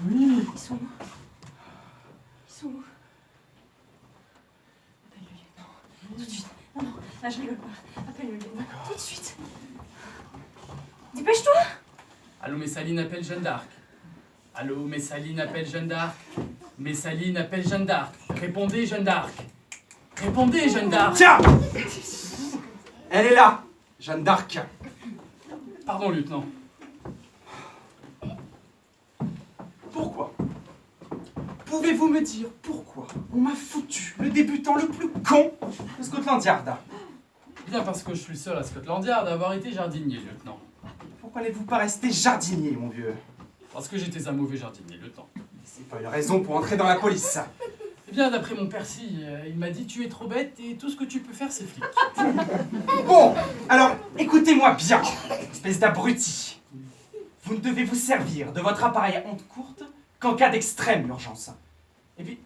Oui. Ils sont où? Appelle le lieutenant. Tout de suite. Non, là je rigole pas. Appelle le lieutenant. Tout de suite. Dépêche-toi. Allô, Messaline appelle Jeanne d'Arc. Allô, Messaline appelle Jeanne d'Arc. Messaline appelle Jeanne d'Arc. Répondez, Jeanne d'Arc. Répondez, Jeanne d'Arc. Tiens! Elle est là, Jeanne d'Arc. Pardon, lieutenant. Pourquoi? Pouvez-vous me dire pourquoi on m'a foutu le débutant le plus con de Scotland Yard? Bien parce que je suis le seul à Scotland Yard à avoir été jardinier, lieutenant. Pourquoi n'êtes-vous pas resté jardinier, mon vieux? Parce que j'étais un mauvais jardinier, lieutenant. C'est pas une raison pour entrer dans la police, ça. Eh bien, d'après mon Percy, il m'a dit « Tu es trop bête et tout ce que tu peux faire, c'est flic. » Bon, alors, écoutez-moi bien, espèce d'abruti. Vous ne devez vous servir de votre appareil à honte courte qu'en cas d'extrême urgence. Et puis,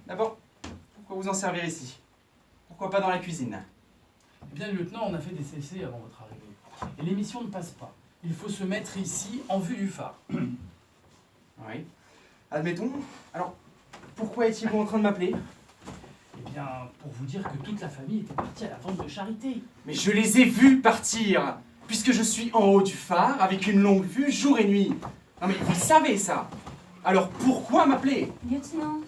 d'abord, pourquoi vous en servir ici? Pourquoi pas dans la cuisine? Eh bien, lieutenant, on a fait des CC avant votre arrivée. Et l'émission ne passe pas. Il faut se mettre ici, en vue du phare. Oui. Admettons. Alors, pourquoi est-il en train de m'appeler? Eh bien, pour vous dire que toute la famille était partie à la vente de charité. Mais je les ai vus partir, puisque je suis en haut du phare, avec une longue vue, jour et nuit. Non mais vous le savez ça. Alors pourquoi m'appeler? Lieutenant,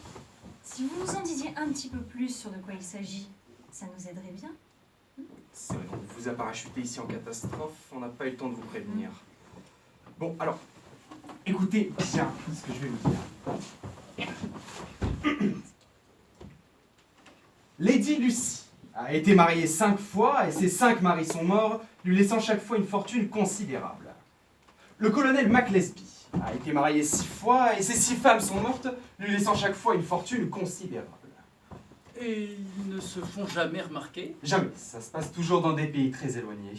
si vous nous en disiez un petit peu plus sur de quoi il s'agit, ça nous aiderait bien. C'est vrai qu'on vous a parachuté ici en catastrophe, on n'a pas eu le temps de vous prévenir. Bon, alors, écoutez bien ce que je vais vous dire. Lady Lucy a été mariée 5 fois et ses 5 maris sont morts, lui laissant chaque fois une fortune considérable. Le colonel MacLesby a été marié 6 fois et ses 6 femmes sont mortes, lui laissant chaque fois une fortune considérable. Et ils ne se font jamais remarquer. Jamais, ça se passe toujours dans des pays très éloignés.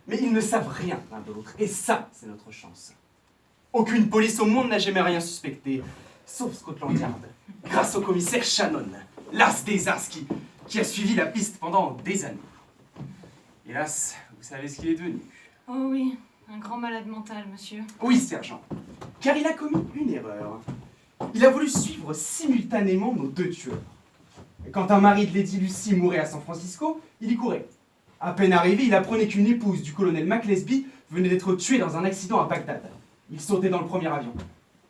Mais ils ne savent rien l'un de l'autre, et ça, c'est notre chance. Aucune police au monde n'a jamais rien suspecté, sauf Scotland Yard, grâce au commissaire Shannon, l'as des as qui a suivi la piste pendant des années. Hélas, vous savez ce qu'il est devenu. Oh oui, un grand malade mental, monsieur. Oui, sergent, car il a commis une erreur. Il a voulu suivre simultanément nos 2 tueurs. Et quand un mari de Lady Lucy mourait à San Francisco, il y courait. À peine arrivé, il apprenait qu'une épouse du colonel MacLesby venait d'être tuée dans un accident à Bagdad. Il sautait dans le premier avion.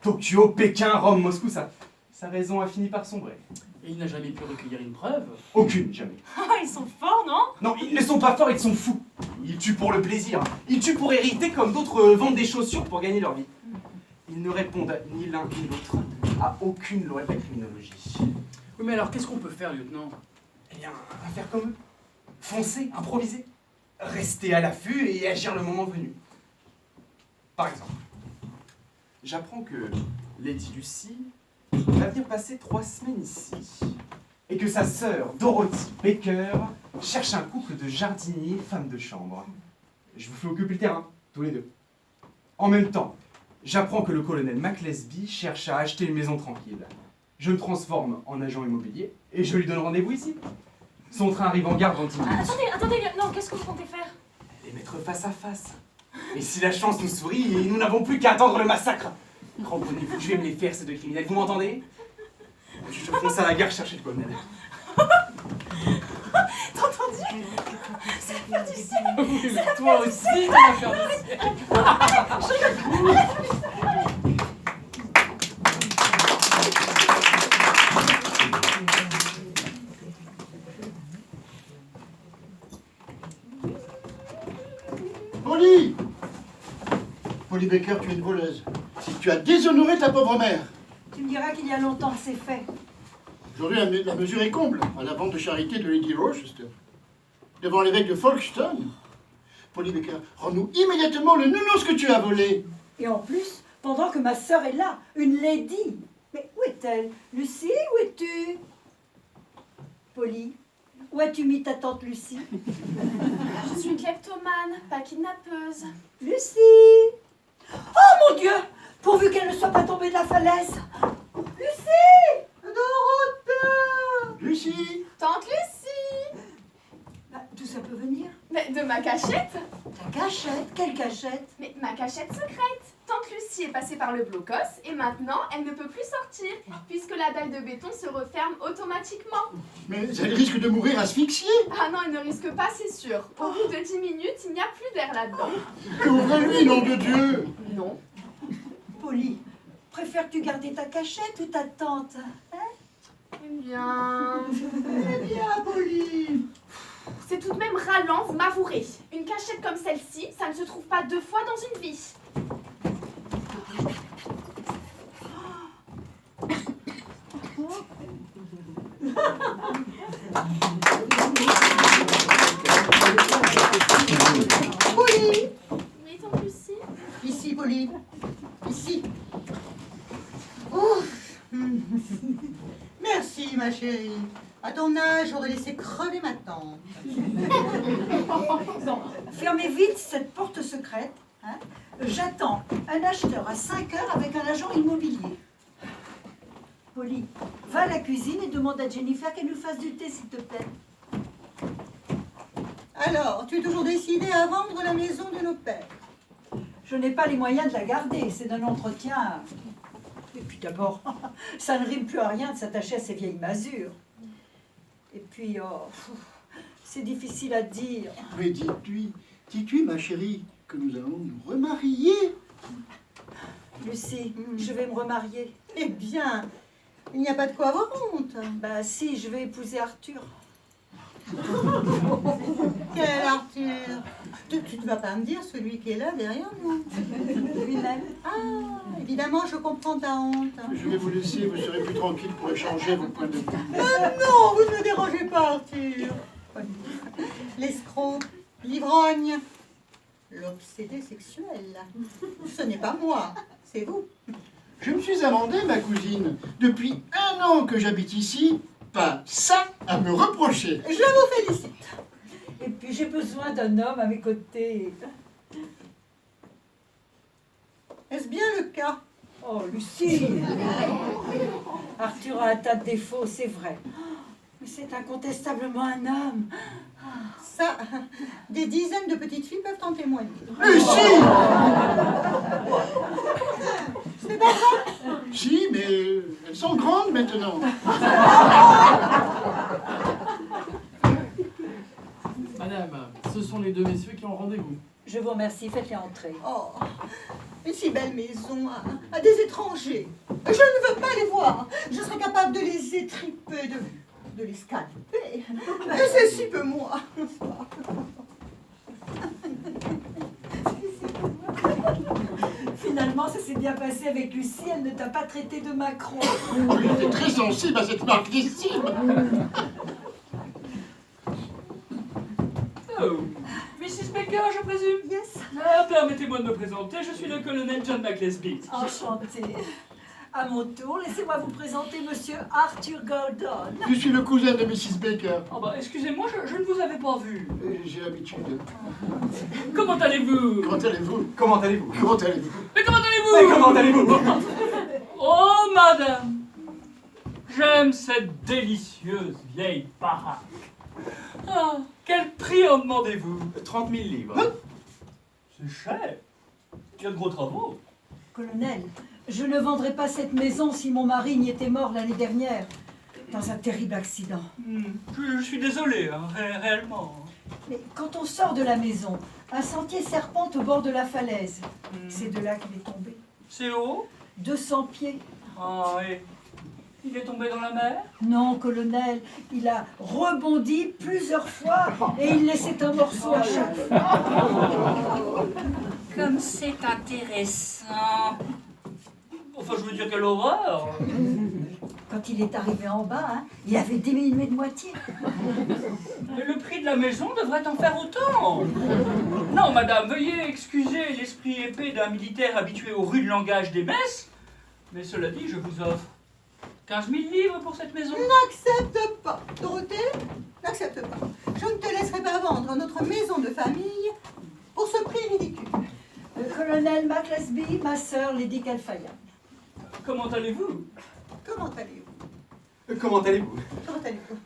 Tokyo, Pékin, Rome, Moscou, sa raison a fini par sombrer. Et il n'a jamais pu recueillir une preuve. Aucune, jamais. Ah, ils sont forts, non? Non, ils ne sont pas forts, ils sont fous. Ils tuent pour le plaisir. Ils tuent pour hériter comme d'autres vendent des chaussures pour gagner leur vie. Ils ne répondent ni l'un ni l'autre à aucune loi de la criminologie. Oui, mais alors qu'est-ce qu'on peut faire, lieutenant? Eh bien, à faire comme eux. Foncer, improviser. Rester à l'affût et agir le moment venu. Par exemple, j'apprends que Lady Lucy va venir passer 3 semaines ici. Et que sa sœur, Dorothy Baker, cherche un couple de jardiniers femmes de chambre. Je vous fais occuper le terrain, tous les deux. En même temps, j'apprends que le colonel MacLesby cherche à acheter une maison tranquille. Je me transforme en agent immobilier et je lui donne rendez-vous ici. Son train arrive en gare dans 10 minutes. Attendez, lieutenant, qu'est-ce que vous comptez faire? Les mettre face à face. Et si la chance nous sourit, nous n'avons plus qu'à attendre le massacre. Cramponnez-vous, je vais me les faire, ces 2 criminels, vous m'entendez? Je fonce à la gare chercher le colonel. T'as entendu? C'est l'affaire du ciel. Oui, mais toi aussi, t'es l'affaire du ciel. Polly Baker, tu es une voleuse. Tu as déshonoré ta pauvre mère. Tu me diras qu'il y a longtemps que c'est fait. Aujourd'hui, la mesure est comble à la vente de charité de Lady Rochester. Devant l'évêque de Folkestone. Polly Baker, rends-nous immédiatement le nounours que tu as volé. Et en plus, pendant que ma sœur est là, une lady. Mais où est-elle? Lucie, où es-tu? Polly, où as-tu mis ta tante Lucie? Je suis kleptomane, pas kidnappeuse. Lucie! Oh mon Dieu! Pourvu qu'elle ne soit pas tombée de la falaise! Lucie! Dorothée! Lucie! Tante Lucie! D'où ça peut venir? Mais de ma cachette? Ta cachette? Quelle cachette? Mais ma cachette secrète. Tante Lucie est passée par le blocos et maintenant elle ne peut plus sortir puisque la dalle de béton se referme automatiquement. Mais elle risque de mourir asphyxiée. Ah non, elle ne risque pas, c'est sûr. Au bout de 10 minutes, il n'y a plus d'air là-dedans. Ouvrez-lui, nom de Dieu! Non. Polly, préfères-tu garder ta cachette ou ta tante? Eh bien... Eh bien, Polly! C'est tout de même ralent, vous m'avouerez. Une cachette comme celle-ci, ça ne se trouve pas 2 fois dans une vie. Polly! Oui, tante Lucie? Ici, Polly. Ici. Ouf. Merci, ma chérie. À ton âge, j'aurais laissé crever ma tante. Bon, fermez vite cette porte secrète. Hein. J'attends un acheteur à 5 heures avec un agent immobilier. Polly, va à la cuisine et demande à Jennifer qu'elle nous fasse du thé, s'il te plaît. Alors, tu es toujours décidée à vendre la maison de nos pères? Je n'ai pas les moyens de la garder, c'est d'un entretien. Et puis d'abord, ça ne rime plus à rien de s'attacher à ces vieilles masures. Et puis, oh, c'est difficile à dire. Mais dis-tu, ma chérie, que nous allons nous remarier? Lucie, je vais me remarier. Eh bien, il n'y a pas de quoi avoir honte. Bah si, je vais épouser Arthur. Quel Arthur? Tu ne vas pas me dire celui qui est là derrière nous. Lui-même. Ah, évidemment, je comprends ta honte. Je vais vous laisser, vous serez plus tranquille pour échanger vos points de vue. Non, vous ne me dérangez pas, Arthur. L'escroc, l'ivrogne, l'obsédé sexuel. Ce n'est pas moi, c'est vous. Je me suis amendé, ma cousine. Depuis 1 an que j'habite ici, pas ça à me reprocher. Je vous félicite. Et puis j'ai besoin d'un homme à mes côtés. Est-ce bien le cas? Oh, Lucie! Arthur a un tas de défauts, c'est vrai. Mais c'est incontestablement un homme. Ça, des dizaines de petites filles peuvent en témoigner. Lucie! C'est pas vrai? Si, mais elles sont grandes maintenant. Madame, ce sont les 2 messieurs qui ont rendez-vous. Je vous remercie, faites-les entrer. Oh, une si belle maison à des étrangers. Je ne veux pas les voir. Je serais capable de les étriper, de les scalper. Et c'est si peu moi. Finalement, ça s'est bien passé avec Lucie, elle ne t'a pas traité de Macron. J'étais très sensible à cette marque d'estime. Oh, Mrs. Baker, je présume? Yes. Ah, permettez-moi de me présenter, je suis le colonel John McLesby. Enchanté. À mon tour, laissez-moi vous présenter Monsieur Arthur Gordon. Je suis le cousin de Mrs. Baker. Oh bah, excusez-moi, je ne vous avais pas vu. J'ai l'habitude. Comment allez-vous? Comment allez-vous? Comment allez-vous? Comment allez-vous? Mais comment Mais allez-vous? comment allez-vous? Oh, madame! J'aime cette délicieuse vieille baraque. Ah, quel prix en demandez-vous? 30 000 livres. C'est cher. Il y a de gros travaux. Colonel, je ne vendrai pas cette maison si mon mari n'y était mort l'année dernière, dans un terrible accident. Je suis désolé, hein, réellement. Mais quand on sort de la maison, un sentier serpente au bord de la falaise. C'est de là qu'il est tombé. C'est haut? 200 pieds. Ah, et il est tombé dans la mer? Non, colonel, il a rebondi plusieurs fois et il laissait un morceau à chaque fois. Comme c'est intéressant. Enfin, je veux dire, quelle horreur! Quand il est arrivé en bas, hein, il avait diminué de moitié. Mais le prix de la maison devrait en faire autant. Non, madame, veuillez excuser l'esprit épais d'un militaire habitué au rude langage des messes. Mais cela dit, je vous offre 15 000 livres pour cette maison. N'accepte pas. Dorothée, n'accepte pas. Je ne te laisserai pas vendre notre maison de famille pour ce prix ridicule. Le colonel Maclesby, ma sœur Lady Calfaya. Comment allez-vous? Comment allez-vous? Comment allez-vous? Comment allez-vous?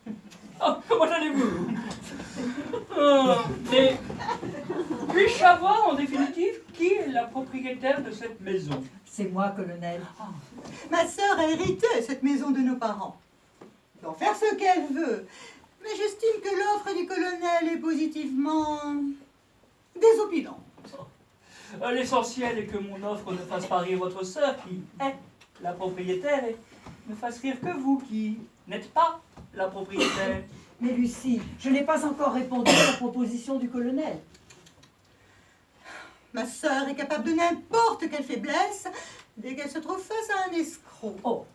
Oh, comment allez-vous? Mais puis-je savoir en définitive qui est la propriétaire de cette maison? C'est moi, colonel. Ma sœur a hérité cette maison de nos parents. Elle peut en faire ce qu'elle veut. Mais j'estime que l'offre du colonel est positivement désopilante. L'essentiel est que mon offre ne fasse pas rire votre sœur, qui est la propriétaire, et ne fasse rire que vous, qui n'êtes pas la propriétaire. Mais Lucie, je n'ai pas encore répondu à la proposition du colonel. Ma sœur est capable de n'importe quelle faiblesse dès qu'elle se trouve face à un escroc. Oh,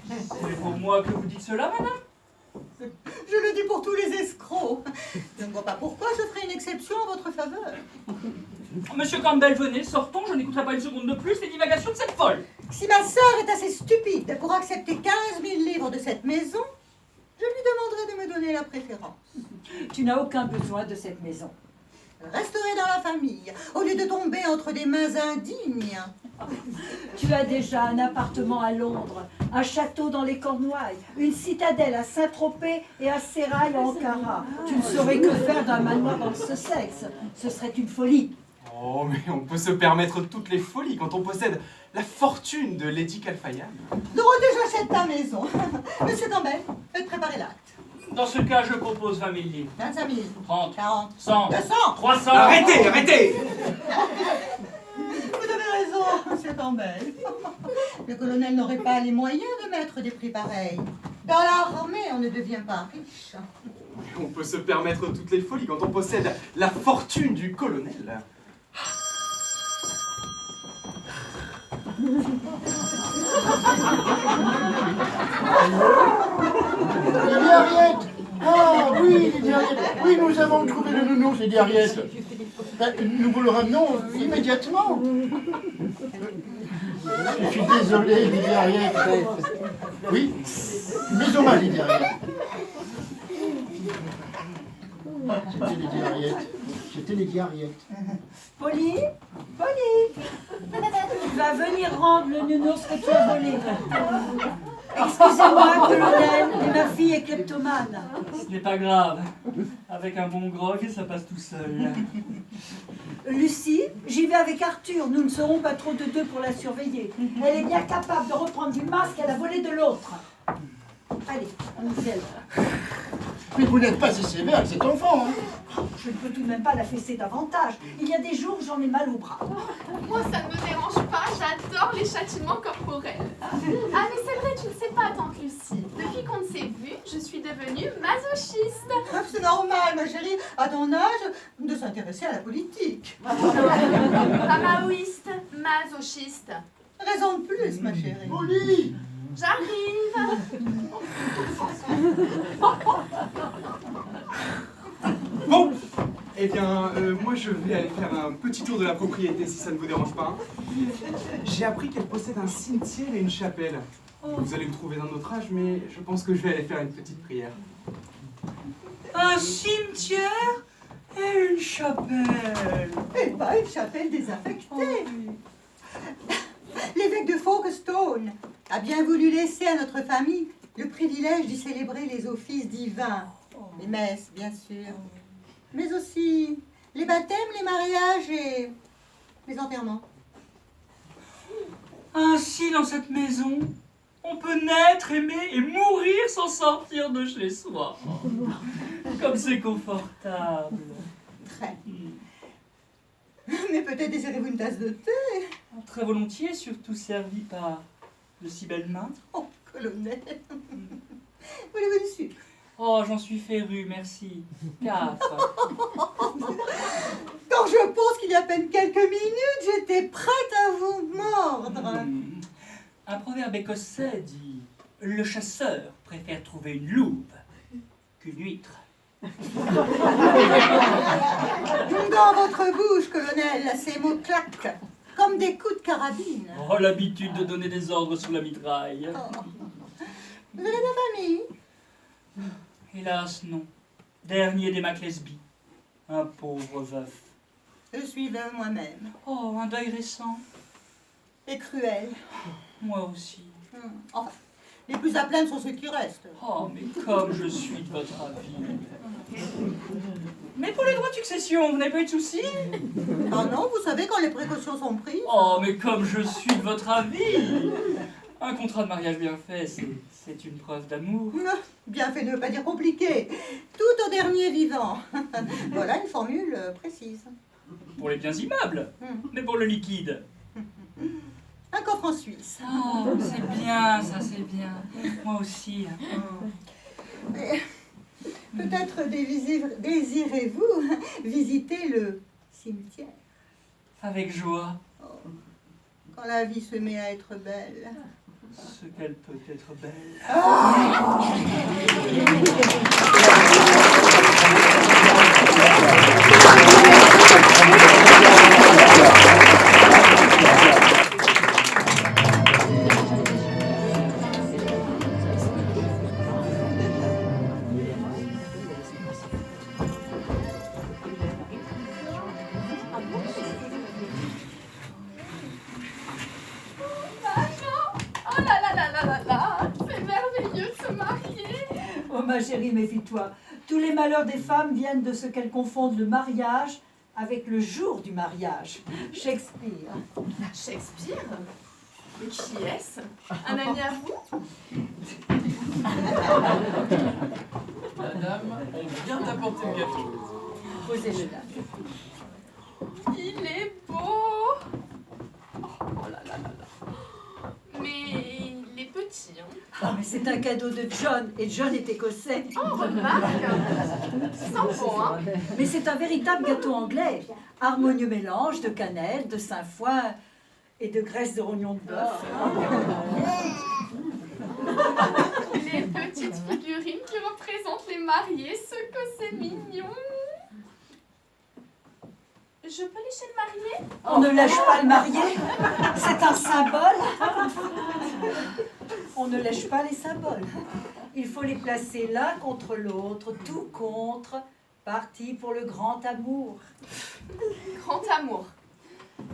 C'est pour moi que vous dites cela, madame? Je le dis pour tous les escrocs. Je ne vois pas pourquoi je ferai une exception en votre faveur. Monsieur Campbell, venez, sortons, je n'écouterai pas une seconde de plus les divagations de cette folle. Si ma sœur est assez stupide pour accepter 15 000 livres de cette maison, je lui demanderai de me donner la préférence. tu n'as aucun besoin de cette maison. Elle resterait dans la famille, au lieu de tomber entre des mains indignes. Tu as déjà un appartement à Londres, un château dans les Cornouailles, une citadelle à Saint-Tropez et à Sérail en Ankara. Tu ne saurais que faire d'un manoir dans le Sussex. Ce serait une folie. Oh, mais on peut se permettre toutes les folies quand on possède la fortune de Lady Calfaya. Dorothée, j'achète ta maison. Monsieur Campbell, faites préparer l'acte. Dans ce cas, je propose 20 000 livres. 25 000, 30, 40, 100, 200. 300. Arrêtez! Vous avez raison, monsieur Campbell. Le colonel n'aurait pas les moyens de mettre des prix pareils. Dans l'armée, on ne devient pas riche. On peut se permettre toutes les folies quand on possède la fortune du colonel. Lady Harriet! Ah oui, Lady Harriet! Oui, nous avons trouvé le nounours, Lady Harriet. Ben, nous vous le ramenons immédiatement. Je suis désolé, Lady Harriet. Oui, mes hommages, Lady Harriet. C'était Lady Harriet. C'était Lady Harriet. Polly, tu vas venir rendre le nounours que tu as volé. Excusez-moi, colonel, mais ma fille est kleptomane. Ce n'est pas grave. Avec un bon grog, ça passe tout seul. Lucie, j'y vais avec Arthur. Nous ne serons pas trop de deux pour la surveiller. Elle est bien capable de reprendre du masque qu'elle a volé de l'autre. Allez, on y va. Mais vous n'êtes pas si sévère avec cet enfant, hein? Je ne peux tout de même pas la fesser davantage. Il y a des jours où j'en ai mal au bras. Moi, ça ne me dérange pas, j'adore les châtiments corporels. Ah, mais c'est vrai, tu ne sais pas, tante Lucie. Depuis qu'on s'est vu, je suis devenue masochiste. Ah, c'est normal, ma chérie, à ton âge, de s'intéresser à la politique. Pas maoïste, masochiste. Raison de plus, ma chérie. Polly! J'arrive. Bon, eh bien, moi je vais aller faire un petit tour de la propriété si ça ne vous dérange pas. J'ai appris qu'elle possède un cimetière et une chapelle. Vous allez me trouver d'un autre âge, mais je pense que je vais aller faire une petite prière. Un cimetière et une chapelle. Et pas une chapelle désaffectée. L'évêque de Folkestone a bien voulu laisser à notre famille le privilège d'y célébrer les offices divins. Les messes, bien sûr. Mais aussi les baptêmes, les mariages et les enterrements. Ainsi, dans cette maison, on peut naître, aimer et mourir sans sortir de chez soi. Comme c'est confortable. Très. Mais peut-être désirez-vous une tasse de thé? Très volontiers, surtout servi par de si belles mains. Oh, colonel. Voulez-vous du sucre? Oh, j'en suis féru, merci. 4. Quand je pense qu'il y a à peine quelques minutes, j'étais prête à vous mordre. Un proverbe écossais dit Le chasseur préfère trouver une loupe qu'une huître. Dans votre bouche, colonel, ces mots claquent comme des coups de carabine. Oh, l'habitude de donner des ordres sous la mitraille. Oh. Vous avez de la famille? Hélas, non. Dernier des Maclesby. Un pauvre veuf. Je suis veuve moi-même. Oh, un deuil récent. Et cruel. Moi aussi. Enfin, les plus à plaindre sont ceux qui restent. Oh, mais comme je suis de votre avis. Mais pour les droits de succession, vous n'avez pas eu de soucis? Ah non, vous savez quand les précautions sont prises. Oh, mais comme je suis de votre avis. Un contrat de mariage bien fait, c'est une preuve d'amour. Bien fait ne veut pas dire compliqué. Tout au dernier vivant. Voilà une formule précise. Pour les biens immables, mais pour le liquide. Un coffre en Suisse. Oh, c'est bien, ça c'est bien. Moi aussi. Peut-être désirez-vous visiter le cimetière. Avec joie. Quand la vie se met à être belle. Ce qu'elle peut être belle. Ma chérie, méfie-toi. Tous les malheurs des femmes viennent de ce qu'elles confondent le mariage avec le jour du mariage. Shakespeare. Shakespeare? Mais qui est-ce? Un ami à vous? Madame, on vient d'apporter le gâteau. Posez-le là. Il est beau! Oh là là là là. Mais il est petit, hein? Ah, mais c'est un cadeau de John, et John est écossais. Oh, remarque! Ça sent bon, hein? Mais c'est un véritable gâteau anglais. Harmonieux mélange de cannelle, de sainfoin et de graisse de rognon de bœuf. Les petites figurines qui représentent les mariés, ce que c'est mignon! Je peux lécher le marié? On ne lèche pas le marié, c'est un symbole. On ne lèche pas les symboles. Il faut les placer l'un contre l'autre, tout contre, parti pour le grand amour. Grand amour.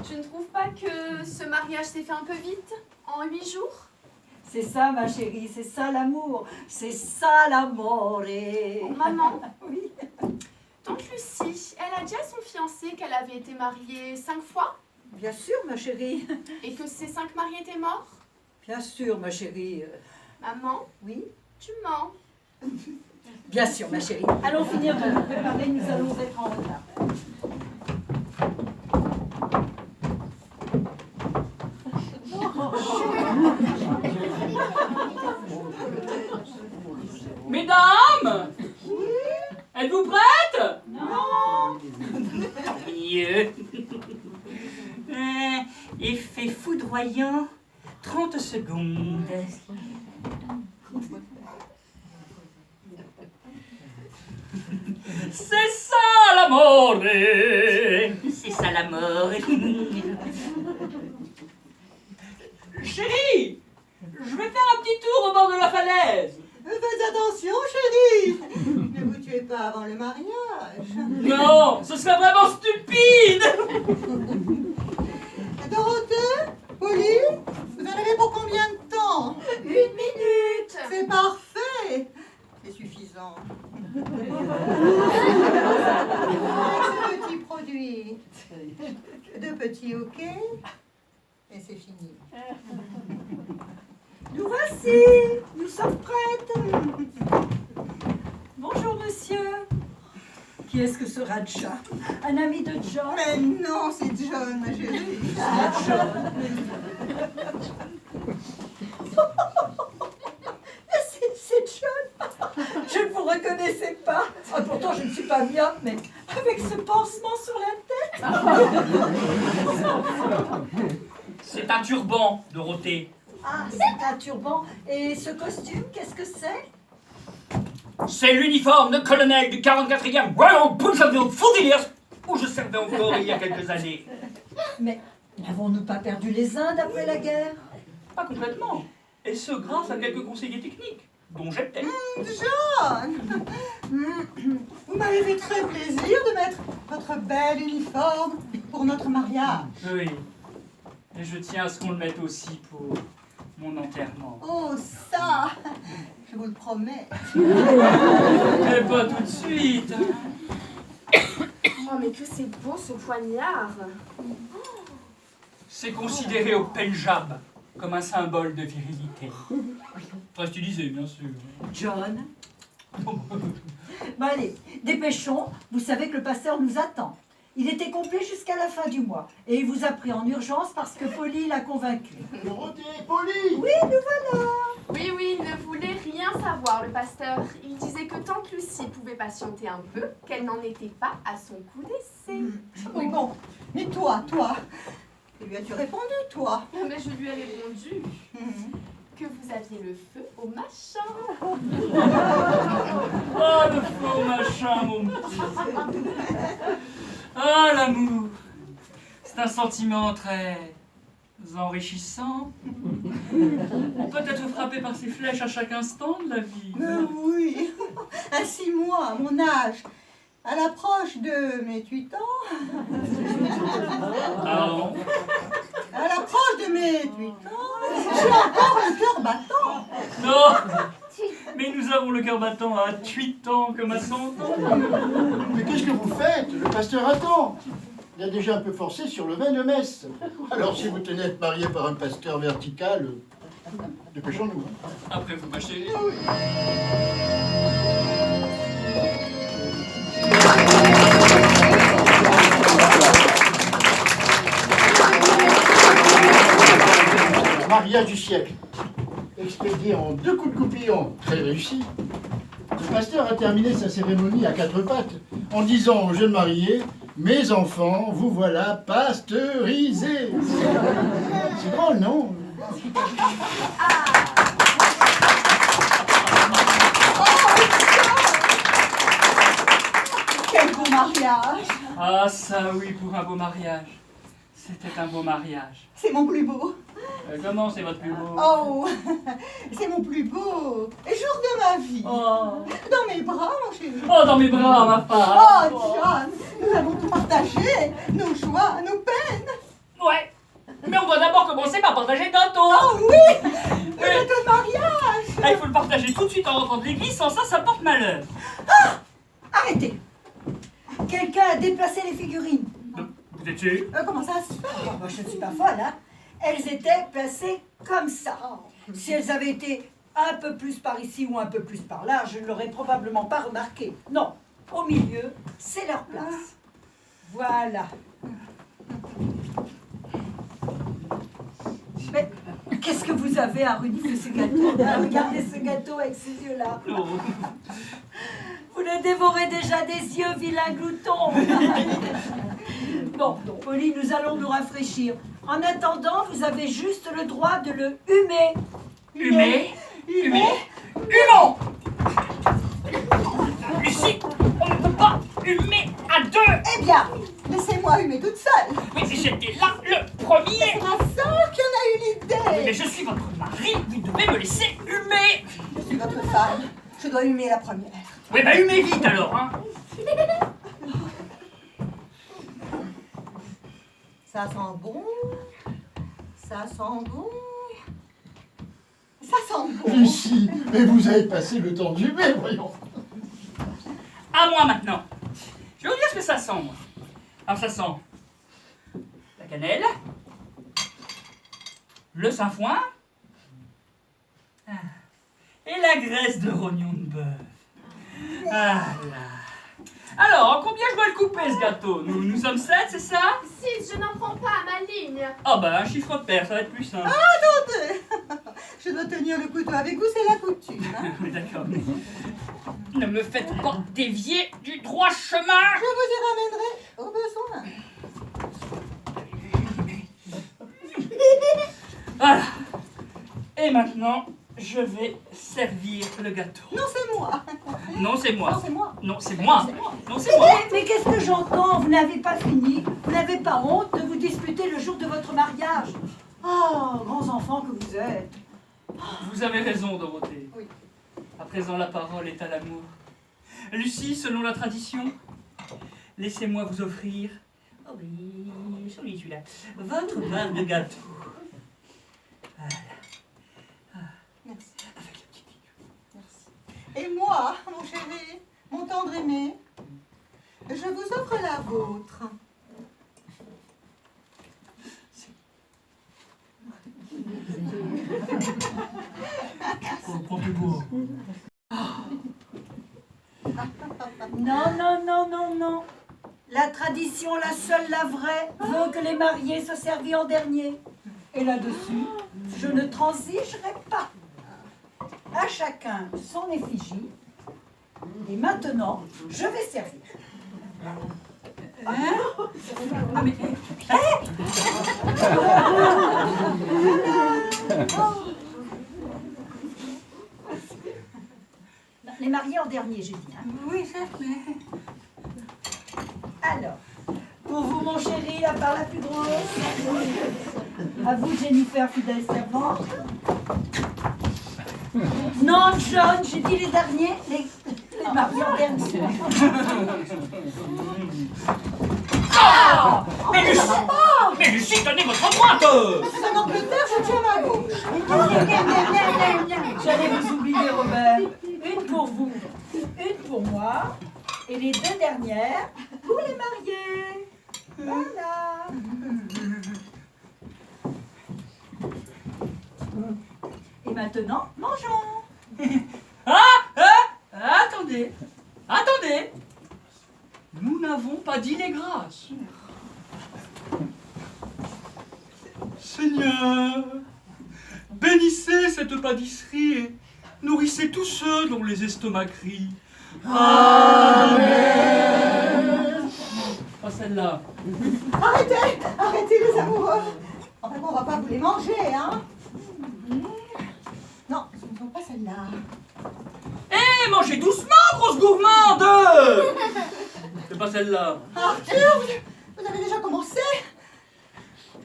Je ne trouve pas que ce mariage s'est fait un peu vite, en 8 jours? C'est ça, ma chérie, c'est ça l'amour, c'est ça l'amore. Maman? Oui. Donc Lucie, elle a dit à son fiancé qu'elle avait été mariée 5 fois? Bien sûr, ma chérie. Et que ces 5 maris étaient morts? Bien sûr, ma chérie. Maman? Oui? Tu mens. Bien sûr, ma chérie. Allons finir de nous préparer, nous allons être en retard. Mesdames, êtes-vous prêtes? Non. Tant mieux. Effet foudroyant, 30 secondes. C'est ça l'amore. C'est ça l'amour. Chérie, je vais faire un petit tour au bord de la falaise. Faites attention, chérie. Ne vous tuez pas avant le mariage. Non, ce serait vraiment stupide. Dorothée, Pauline, vous en avez pour combien de temps? 1 minute. C'est parfait. C'est suffisant. Avec ce petit produit, 2 petits hoquets, et c'est fini. Nous voici, nous sommes prêtes. Bonjour, monsieur. Qui est-ce que ce Raja? Un ami de John? Mais non, c'est John, ma chérie. C'est John. Je ne vous reconnaissais pas. Ah, pourtant, je ne suis pas myope, mais avec ce pansement sur la tête. C'est un turban, Dorothée. Ah, c'est un turban. Et ce costume, qu'est-ce que c'est? C'est l'uniforme de colonel du 44e Royal Bougainville Fusiliers où je servais encore il y a quelques années. Mais n'avons-nous pas perdu les Indes après la guerre? Pas complètement. Et ce grâce à quelques conseillers techniques, dont j'étais. John, vous m'avez fait très plaisir de mettre votre bel uniforme pour notre mariage. Oui. Et je tiens à ce qu'on le mette aussi pour mon enterrement. Oh, ça, je vous le promets. Mais pas tout de suite. Oh, mais que c'est beau ce poignard. C'est considéré au Pendjab comme un symbole de virilité. Très stylisé, bien sûr. John. Bon, allez, dépêchons. Vous savez que le pasteur nous attend. Il était complet jusqu'à la fin du mois. Et il vous a pris en urgence parce que Polly l'a convaincu. Dorothée, Polly! Oui, nous voilà. Oui, oui, il ne voulait rien savoir, le pasteur. Il disait que tant que Lucie pouvait patienter un peu, qu'elle n'en était pas à son coup d'essai. Oui, bon, mais toi, que lui as-tu répondu, toi? Mais je lui ai répondu que vous aviez le feu au machin. Oh, le faux machin, mon petit. Ah, l'amour. C'est un sentiment très enrichissant. On peut être frappé par ces flèches à chaque instant de la vie. Oui, ainsi moi, à mon âge, à l'approche de mes 8 ans, Pardon. à l'approche de mes 8 ans, j'ai encore le cœur battant. Non. Mais nous avons le cœur battant à 8 ans comme à 100 ans. Mais qu'est-ce que vous faites? Le pasteur attend. Il a déjà un peu forcé sur le vin de messe. Alors si vous tenez à être marié par un pasteur vertical, dépêchons-nous. Après vous, ma chérie. Mariage du siècle. Expédié en 2 coups de coupillon, très réussi. Le pasteur a terminé sa cérémonie à 4 pattes en disant aux jeunes mariés: mes enfants, vous voilà pasteurisés. C'est drôle, non? Quel beau mariage! Ah ça oui, pour un beau mariage. C'était un beau mariage. C'est mon plus beau. Comment c'est votre plus beau? Oh, c'est mon plus beau jour de ma vie. Oh. Dans mes bras, mon chéri. Oh, dans mes bras, ma femme. Oh, John, nous avons tout partagé, nos joies, nos peines. Ouais. Mais on doit d'abord commencer par partager le gâteau. Oh oui, le gâteau de mariage. Ah, il faut le partager tout de suite en rentrant de l'église, sans ça, ça porte malheur. Arrêtez. Quelqu'un a déplacé les figurines. Vous êtes sûr? Comment ça se fait? Oh, moi, je ne suis pas folle, hein. Elles étaient placées comme ça. Si elles avaient été un peu plus par ici ou un peu plus par là, je ne l'aurais probablement pas remarqué. Non, au milieu, c'est leur place. Voilà. Mais qu'est-ce que vous avez à redire de ce gâteau? Regardez ce gâteau avec ces yeux-là. Oh. Vous le dévorez déjà des yeux, vilain glouton. Bon, Polly, nous allons nous rafraîchir. En attendant, vous avez juste le droit de le humer. Humer? Humer? Humons! Lucie, on ne peut pas humer à 2! Eh bien, laissez-moi humer toute seule. Mais j'étais là le premier! C'est ma soeur qui en a eu l'idée. Mais je suis votre mari, vous devez me laisser humer! Je suis votre femme, je dois humer la première. Oui, bah humez vite alors, hein! Ça sent bon, ça sent bon, ça sent bon. Lucie, mais vous avez passé le temps du humer, voyons. À moi maintenant! Je vais vous dire ce que ça sent, moi. Alors ça sent la cannelle, le sainfoin et la graisse de rognon de bœuf. Ah là. Alors, combien je dois le couper ce gâteau? Nous sommes 7, c'est ça? 6, je n'en prends pas à ma ligne. Ah bah un chiffre pair, ça va être plus simple. Attendez, je dois tenir le couteau avec vous, c'est la coutume. Hein. Oui, d'accord. Ne me faites pas dévier du droit chemin. Je vous y ramènerai au besoin. Voilà. Et maintenant, je vais servir le gâteau. Non, c'est moi. Non, c'est moi. Non, c'est moi. Non, c'est moi. Non, c'est moi. Mais qu'est-ce que j'entends? Vous n'avez pas fini? Vous n'avez pas honte de vous disputer le jour de votre mariage? Oh, grands enfants que vous êtes. Vous avez raison, Dorothée. Oui. À présent, la parole est à l'amour. Lucie, selon la tradition, laissez-moi vous offrir, oh oui, celui-là, votre part de gâteau. Voilà. Merci. Avec la petite fille. Merci. Et moi, mon chéri, mon tendre aimé, je vous offre la vôtre. Non, non, non, non, non. La tradition, la seule, la vraie, veut que les mariés soient servis en dernier. Et là-dessus, je ne transigerai pas. À chacun son effigie. Et maintenant, je vais servir. Les mariés en dernier, j'ai dit. Hein. Oui, certes, mais... Alors, pour vous, mon chéri, la part la plus grosse. À vous, Jennifer, fidèle servante. Non, John, j'ai dit les derniers, les mariés en dernier. Ah, mais Lucie, tenez votre droite. C'est en Angleterre, je tiens ma gauche. J'allais vous oublier, Robert. Une pour vous, une pour moi, et les deux dernières pour les mariés. Voilà. Et maintenant, mangeons. Attendez, attendez. Nous n'avons pas dit les grâces. Seigneur, bénissez cette pâtisserie et nourrissez tous ceux dont les estomacs crient. Amen. Pas celle-là. Arrêtez, arrêtez les amoureux. Enfin bon, on va pas vous les manger, hein. Non, ce ne sont pas celles-là. Eh, mangez doucement, grosse gourmande. C'est pas celle-là. Arthur, vous avez déjà commencé?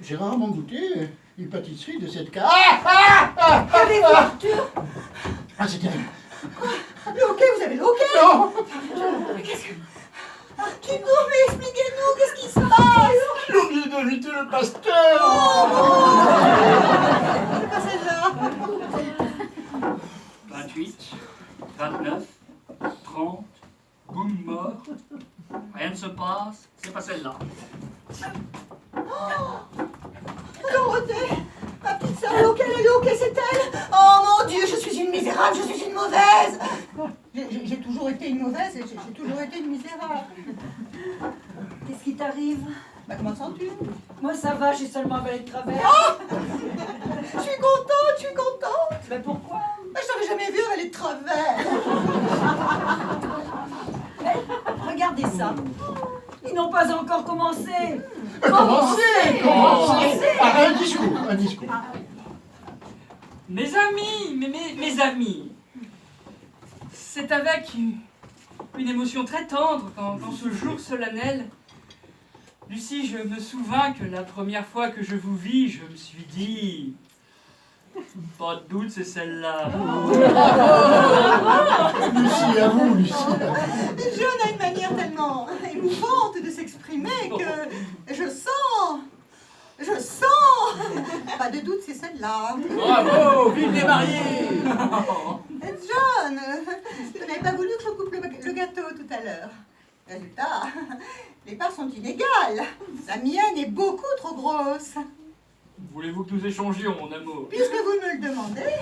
J'ai rarement goûté une pâtisserie de cette carte. Qu'avez-vous, Arthur? Ah, c'est terrible. Le hockey, vous avez le hockey? Non. Arthur, mais expliquez-nous, qu'est-ce qui se passe? J'ai oublié d'inviter le pasteur. C'est pas celle-là. 28, 29, 30, boum mort. Rien ne se passe, c'est pas celle-là. Dorothée, ma petite sœur, le hockey, c'est elle. Oh mon Dieu, je suis une misérable, je suis une mauvaise. J'ai toujours été une mauvaise et j'ai toujours été une misérable. Qu'est-ce qui t'arrive? Bah comment te sens-tu? Moi, ça va, j'ai seulement avalé de travers. Je suis contente, je suis contente. Mais pourquoi? Bah, je t'aurais jamais vu avaler de travers. Regardez ça. Ils n'ont pas encore commencé. Commencez. Ah, un discours. Mes amis, mes amis, c'est avec une émotion très tendre quand ce jour solennel, Lucie, je me souviens que la première fois que je vous vis, je me suis dit, pas de doute, c'est celle-là. Lucie, à vous, Lucie. John a une manière tellement émouvante de s'exprimer que je sens. Pas de doute, c'est celle-là. Bravo, vive les mariés. John, tu n'avais pas voulu que je coupe le gâteau tout à l'heure. Résultat, les parts sont inégales. La mienne est beaucoup trop grosse. Voulez-vous que nous échangions, mon amour? Puisque vous me le demandez.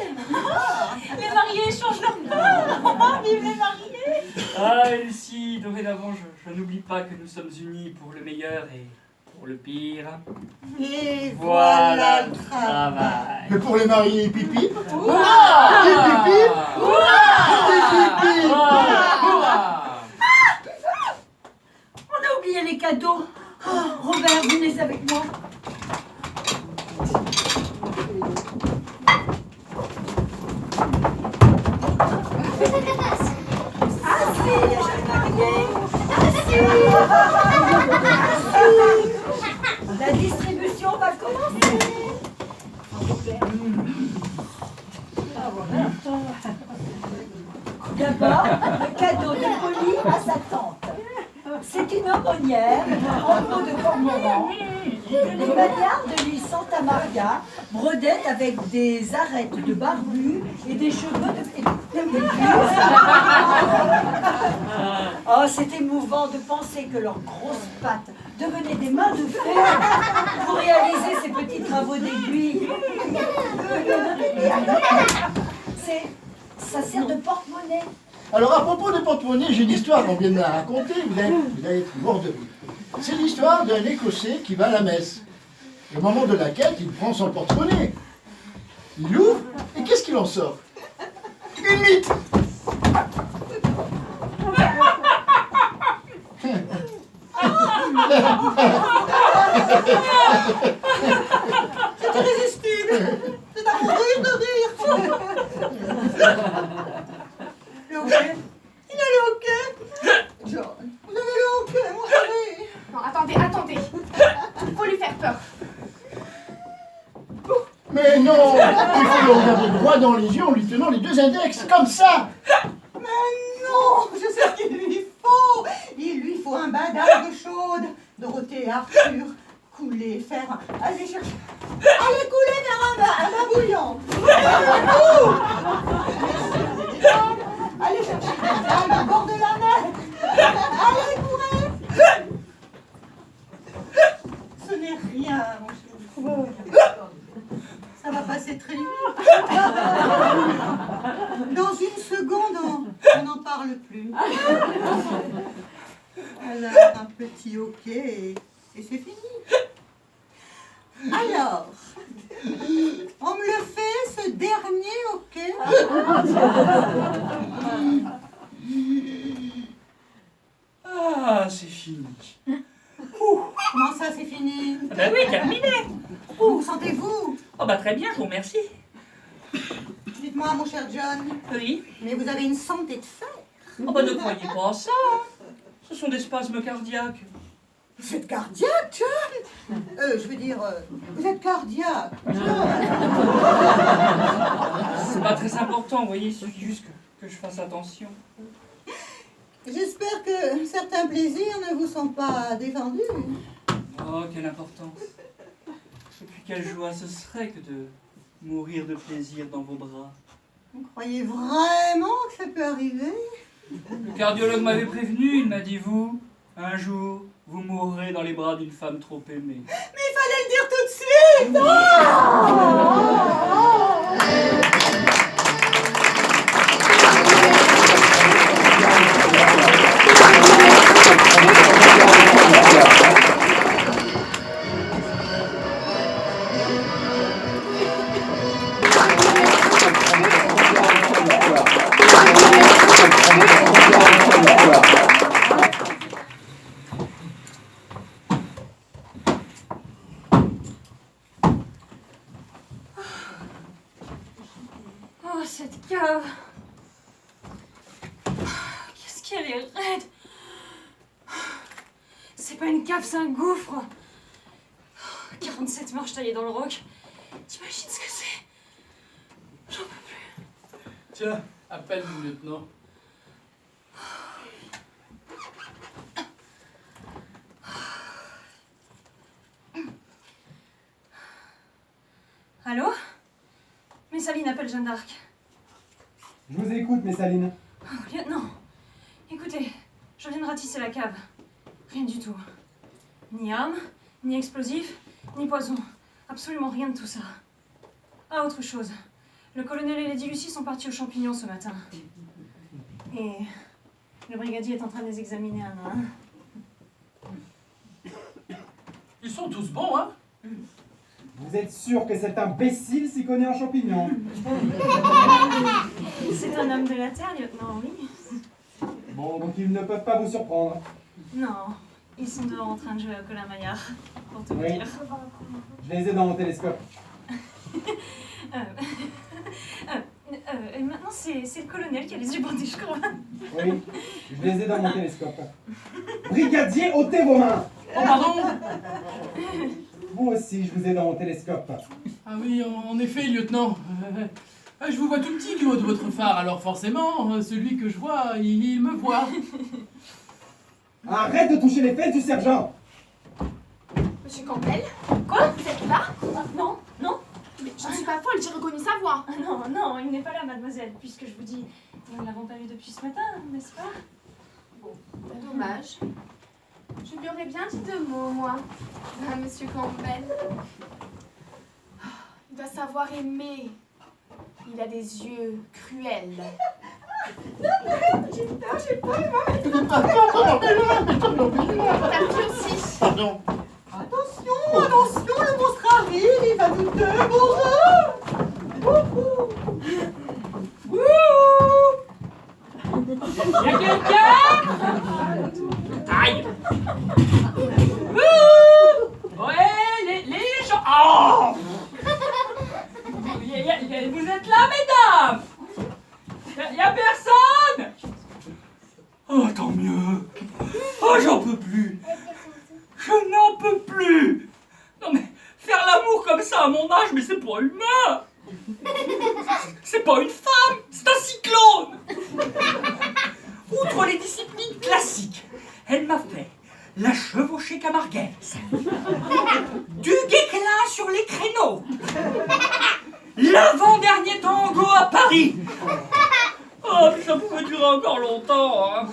Les mariés changent leur part. Vive les mariés. Ah, Lucie, dorénavant, je n'oublie pas que nous sommes unis pour le meilleur et pour le pire. Et Voilà voilà le le travail. travail. Mais pour les mariés, pipi. Hurrah. Pipi. On a oublié les cadeaux. Oh, Robert, venez avec moi. Assis, jeune mariée. Assis. La distribution va commencer. Ah, voilà. D'abord, le cadeau de Polly à sa tante. C'est une aumônière en peau de cormoran, des manières de l'île Santa Maria, brodette avec des arêtes de barbu et des cheveux de Oh, c'est émouvant de penser que leurs grosses pattes devenaient des mains de fer pour réaliser ces petits travaux d'aiguille. Ça sert de porte-monnaie. Alors, à propos de porte-monnaie, j'ai une histoire qu'on vient de me la raconter, vous allez être mort de rire. C'est l'histoire d'un Écossais qui va à la messe. Au moment de laquelle il prend son porte-monnaie. Il ouvre, et qu'est-ce qu'il en sort? Une mythe. C'est irrésistible. C'est à mourir de rire. Le hoquet. Il a le hoquet. John, vous avez le hoquet, mon chéri. Non, attendez. Il faut lui faire peur. Mais non, il faut le regarder droit dans les yeux en lui tenant les deux index, comme ça. Mais non, je sais ce qu'il lui faut. Il lui faut un bain d'algues chaudes. Dorothée et Arthur, couler, faire... Allez chercher... Allez couler, faire un bain bouillant. Allez chercher des algues au bord de la mer. Allez, courez. Ce n'est rien, mon chéri. Ça va passer très vite. Dans une seconde, on n'en parle plus. Alors, un petit hoquet et c'est fini. Alors, on me le fait, ce dernier hoquet. Ah, c'est fini. Comment ça, c'est fini? Ah ben oui, terminé. Où sentez-vous? Oh bah très bien, je vous remercie. Dites-moi, mon cher John, Oui. mais vous avez une santé de fer. Oh bah ne croyez pas à ça. Ce sont des spasmes cardiaques. Vous êtes cardiaque, John? Je veux dire, vous êtes cardiaque, John. C'est pas très important, vous voyez, il suffit juste que je fasse attention. J'espère que certains plaisirs ne vous sont pas défendus. Oh, quelle importance. Et puis quelle joie ce serait que de mourir de plaisir dans vos bras. Vous croyez vraiment que ça peut arriver? Le cardiologue m'avait prévenu, il m'a dit, vous, un jour, vous mourrez dans les bras d'une femme trop aimée. Mais il fallait le dire tout de suite! Oh, cette cave. Qu'est-ce qu'elle est raide. C'est pas une cave, c'est un gouffre. 47 marches taillées dans le roc. T'imagines ce que c'est? J'en peux plus. Tiens, appelle le lieutenant. Allô? Messaline appelle Jeanne d'Arc. Je vous écoute, Messaline. Oh, lieutenant, écoutez, je viens de ratisser la cave. Rien du tout. Ni arme, ni explosif, ni poison. Absolument rien de tout ça. Ah, autre chose. Le colonel et Lady Lucie sont partis aux champignons ce matin. Et le brigadier est en train de les examiner un à un. Ils sont tous bons, hein? Vous êtes sûr que cet imbécile s'y connaît en champignons? C'est un homme de la terre, lieutenant, oui. Bon, donc ils ne peuvent pas vous surprendre. Non, ils sont dehors en train de jouer à Colin Maillard, pour tout vous Oui. dire. Je les ai dans mon télescope. Et maintenant, Non, c'est le colonel qui a les yeux bandés, je crois. Oui, je les ai dans mon télescope. Brigadier, ôtez vos mains. Oh, pardon. Vous aussi, je vous ai dans mon télescope. Ah oui, en effet, lieutenant. Je vous vois tout petit du haut de votre phare, alors forcément, celui que je vois, il me voit. Arrête de toucher les fesses du sergent. Monsieur Campbell, Quoi? vous êtes là? Non, non. Mais je ne suis pas folle, j'ai reconnu sa voix. Ah non, non, il n'est pas là, mademoiselle, puisque je vous dis, nous ne l'avons pas vu depuis ce matin, n'est-ce pas? Dommage. Je lui aurais bien dit 2 mots, moi. Ah, monsieur Campbell. Il doit savoir aimer. Il a des yeux cruels. Ta fille aussi. Pardon. Attention, attention, le monstre arrive, il va nous dévorer. Y a quelqu'un? Aïe! Ouais, les gens. Oh! Vous êtes là, mesdames? Y a personne? Oh, tant mieux. Oh, j'en peux plus. Je n'en peux plus. Non mais, faire l'amour comme ça à mon âge, mais c'est pas humain. C'est pas une femme, c'est un cyclone. Outre les disciplines classiques, elle m'a fait la chevauchée camarguaise, du guéclin sur les créneaux, l'avant-dernier tango à Paris. Oh, ça pouvait durer encore longtemps, hein.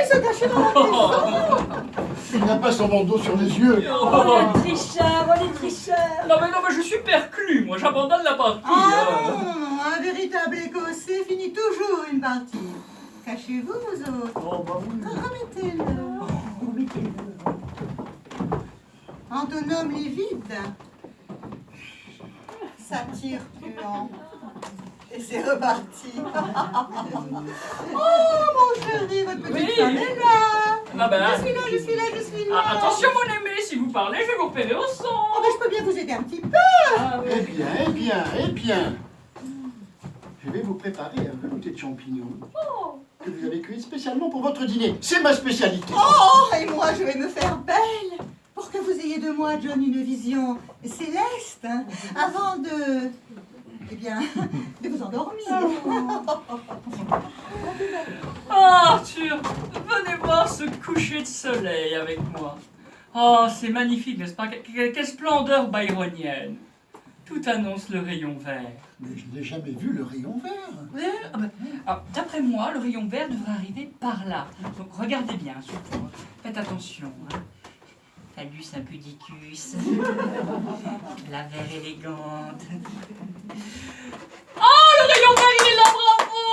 Il se cachait dans la maison. Il n'a pas son bandeau sur les yeux. Oh, les tricheurs. Non mais je suis perclus, moi j'abandonne la partie. Ah non, un véritable Écossais finit toujours une partie. Cachez-vous, vous autres. Oh, bah oui. Remettez-le. Antonome livide. Satire puant. Et c'est reparti. Oh, mon chéri, votre petite Oui. femme est là. Ah ben, Je suis là, je suis là, je suis là. ah, attention mon aimé, si vous parlez, je vais vous repérer au son. Oh, mais je peux bien vous aider un petit peu. Ah, oui. Eh bien. Je vais vous préparer un velouté de champignons que vous avez cueilli spécialement pour votre dîner. C'est ma spécialité. Oh, et moi, je vais me faire belle pour que vous ayez de moi, John, une vision céleste, hein, avant de... Eh bien, de vous endormir. Ah, Arthur, venez voir ce coucher de soleil avec moi. Oh, c'est magnifique, n'est-ce pas? Quelle splendeur byronienne. Tout annonce le rayon vert. Mais je n'ai jamais vu le rayon vert. Alors, d'après moi, le rayon vert devrait arriver par là. Donc regardez bien, surtout. Faites attention. Hein. Phallus impudicus. La verre élégante. Oh, le rayon vert, il est là, bravo!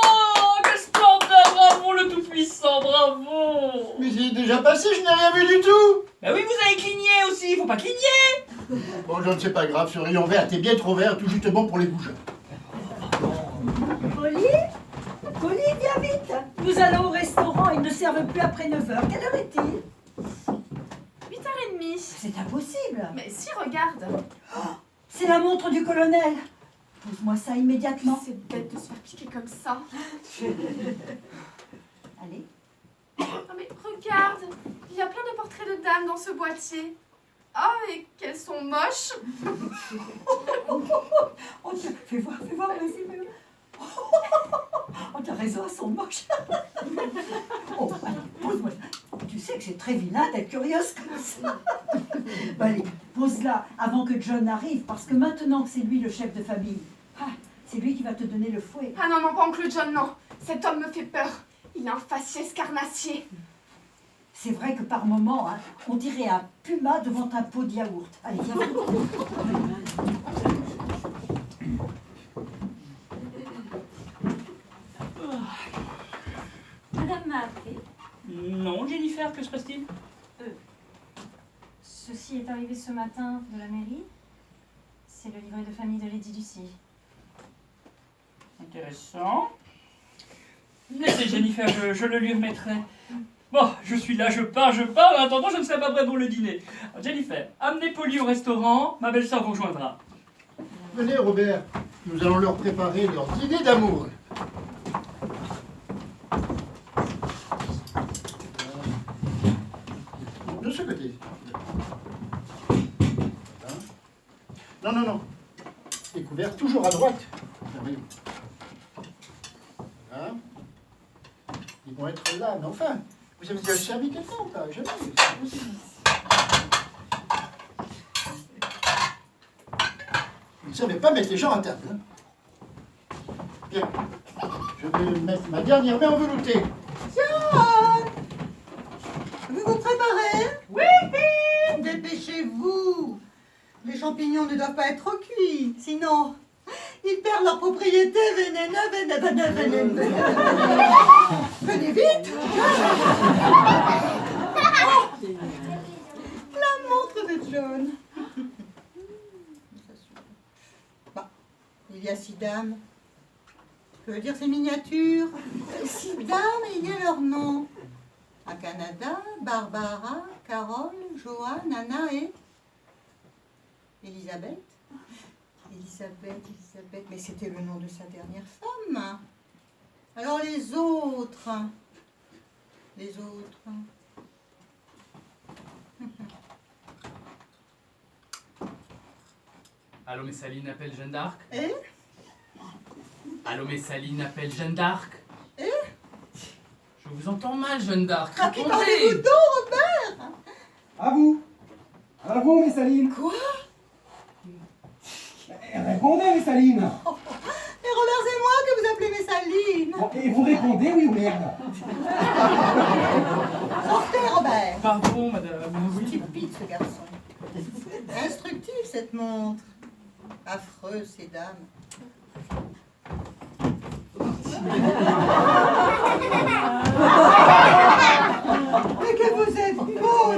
Quelle splendeur, bravo, le tout-puissant, bravo! Mais il est déjà passé, je n'ai rien vu du tout. Ben oui, vous avez cligné aussi, il faut pas cligner! Bon, John, c'est pas grave, ce rayon vert était bien trop vert, tout justement pour les goujats. Polly, viens vite. Nous allons au restaurant, ils ne servent plus après 9h. Quelle heure est-il? 8h30. C'est impossible. Mais si, regarde. C'est la montre du colonel. Pose-moi ça immédiatement. C'est bête de se faire piquer comme ça. Allez. Oh mais regarde, il y a plein de portraits de dames dans ce boîtier. Oh, et qu'elles sont moches. Oh, fais voir, vas-y, fais voir. Oh, t'as raison, elles sont moches. Oh, allez, pose-moi. Tu sais que c'est très vilain d'être curieuse comme ça. Bah, allez, pose-la avant que John arrive, parce que maintenant que c'est lui le chef de famille, c'est lui qui va te donner le fouet. Ah non, non, pas oncle John, non. Cet homme me fait peur. Il a un faciès carnassier. C'est vrai que par moments, hein, on dirait un puma devant un pot de yaourt. Allez, viens. Madame m'a appelé. Non, Jennifer, que se passe-t-il? Ceci est arrivé ce matin de la mairie. C'est le livret de famille de Lady Lucy. Intéressant. Laissez Jennifer, je le lui remettrai. Bon, je suis là, je pars. En attendant, je ne serai pas prêt pour le dîner. Alors, Jennifer, amenez Polly au restaurant, ma belle-sœur vous rejoindra. Venez, Robert. Nous allons leur préparer leur dîner d'amour. De ce côté. Non, non, non. Les couverts toujours à droite. Voilà. Ils vont être là, mais enfin, vous avez déjà servi quelqu'un ou pas? Jamais. Vous ne savez pas mettre les gens à table. Hein. Bien. Je vais mettre ma dernière main en velouté. John! Vous vous préparez? Oui! Dépêchez-vous! Les champignons ne doivent pas être trop cuits, sinon ils perdent leur propriété vénéneuse. Venez vite! La montre de John. Bah, il y a 6 dames. Que veut dire ces miniatures? 6 dames et il y a leur nom. À Canada, Barbara, Carole, Joanne, Anna et Elisabeth. Elisabeth, mais c'était le nom de sa dernière femme. Alors les autres. Allô, Messaline appelle Jeanne d'Arc. Et Allô, Messaline appelle Jeanne d'Arc. Et Je vous entends mal, Jeanne d'Arc. à qui Répondez. parlez-vous donc, Robert? À vous. À vous, Messaline. Quoi? Répondez, Messaline. Mais Robert, c'est moi que vous appelez Messaline. Bon, et vous répondez oui ou merde? Sortez, Robert. Pardon, madame. Oui. Stupide, ce garçon. Instructive, cette montre. Affreuse, ces dames. Mais que vous êtes beau,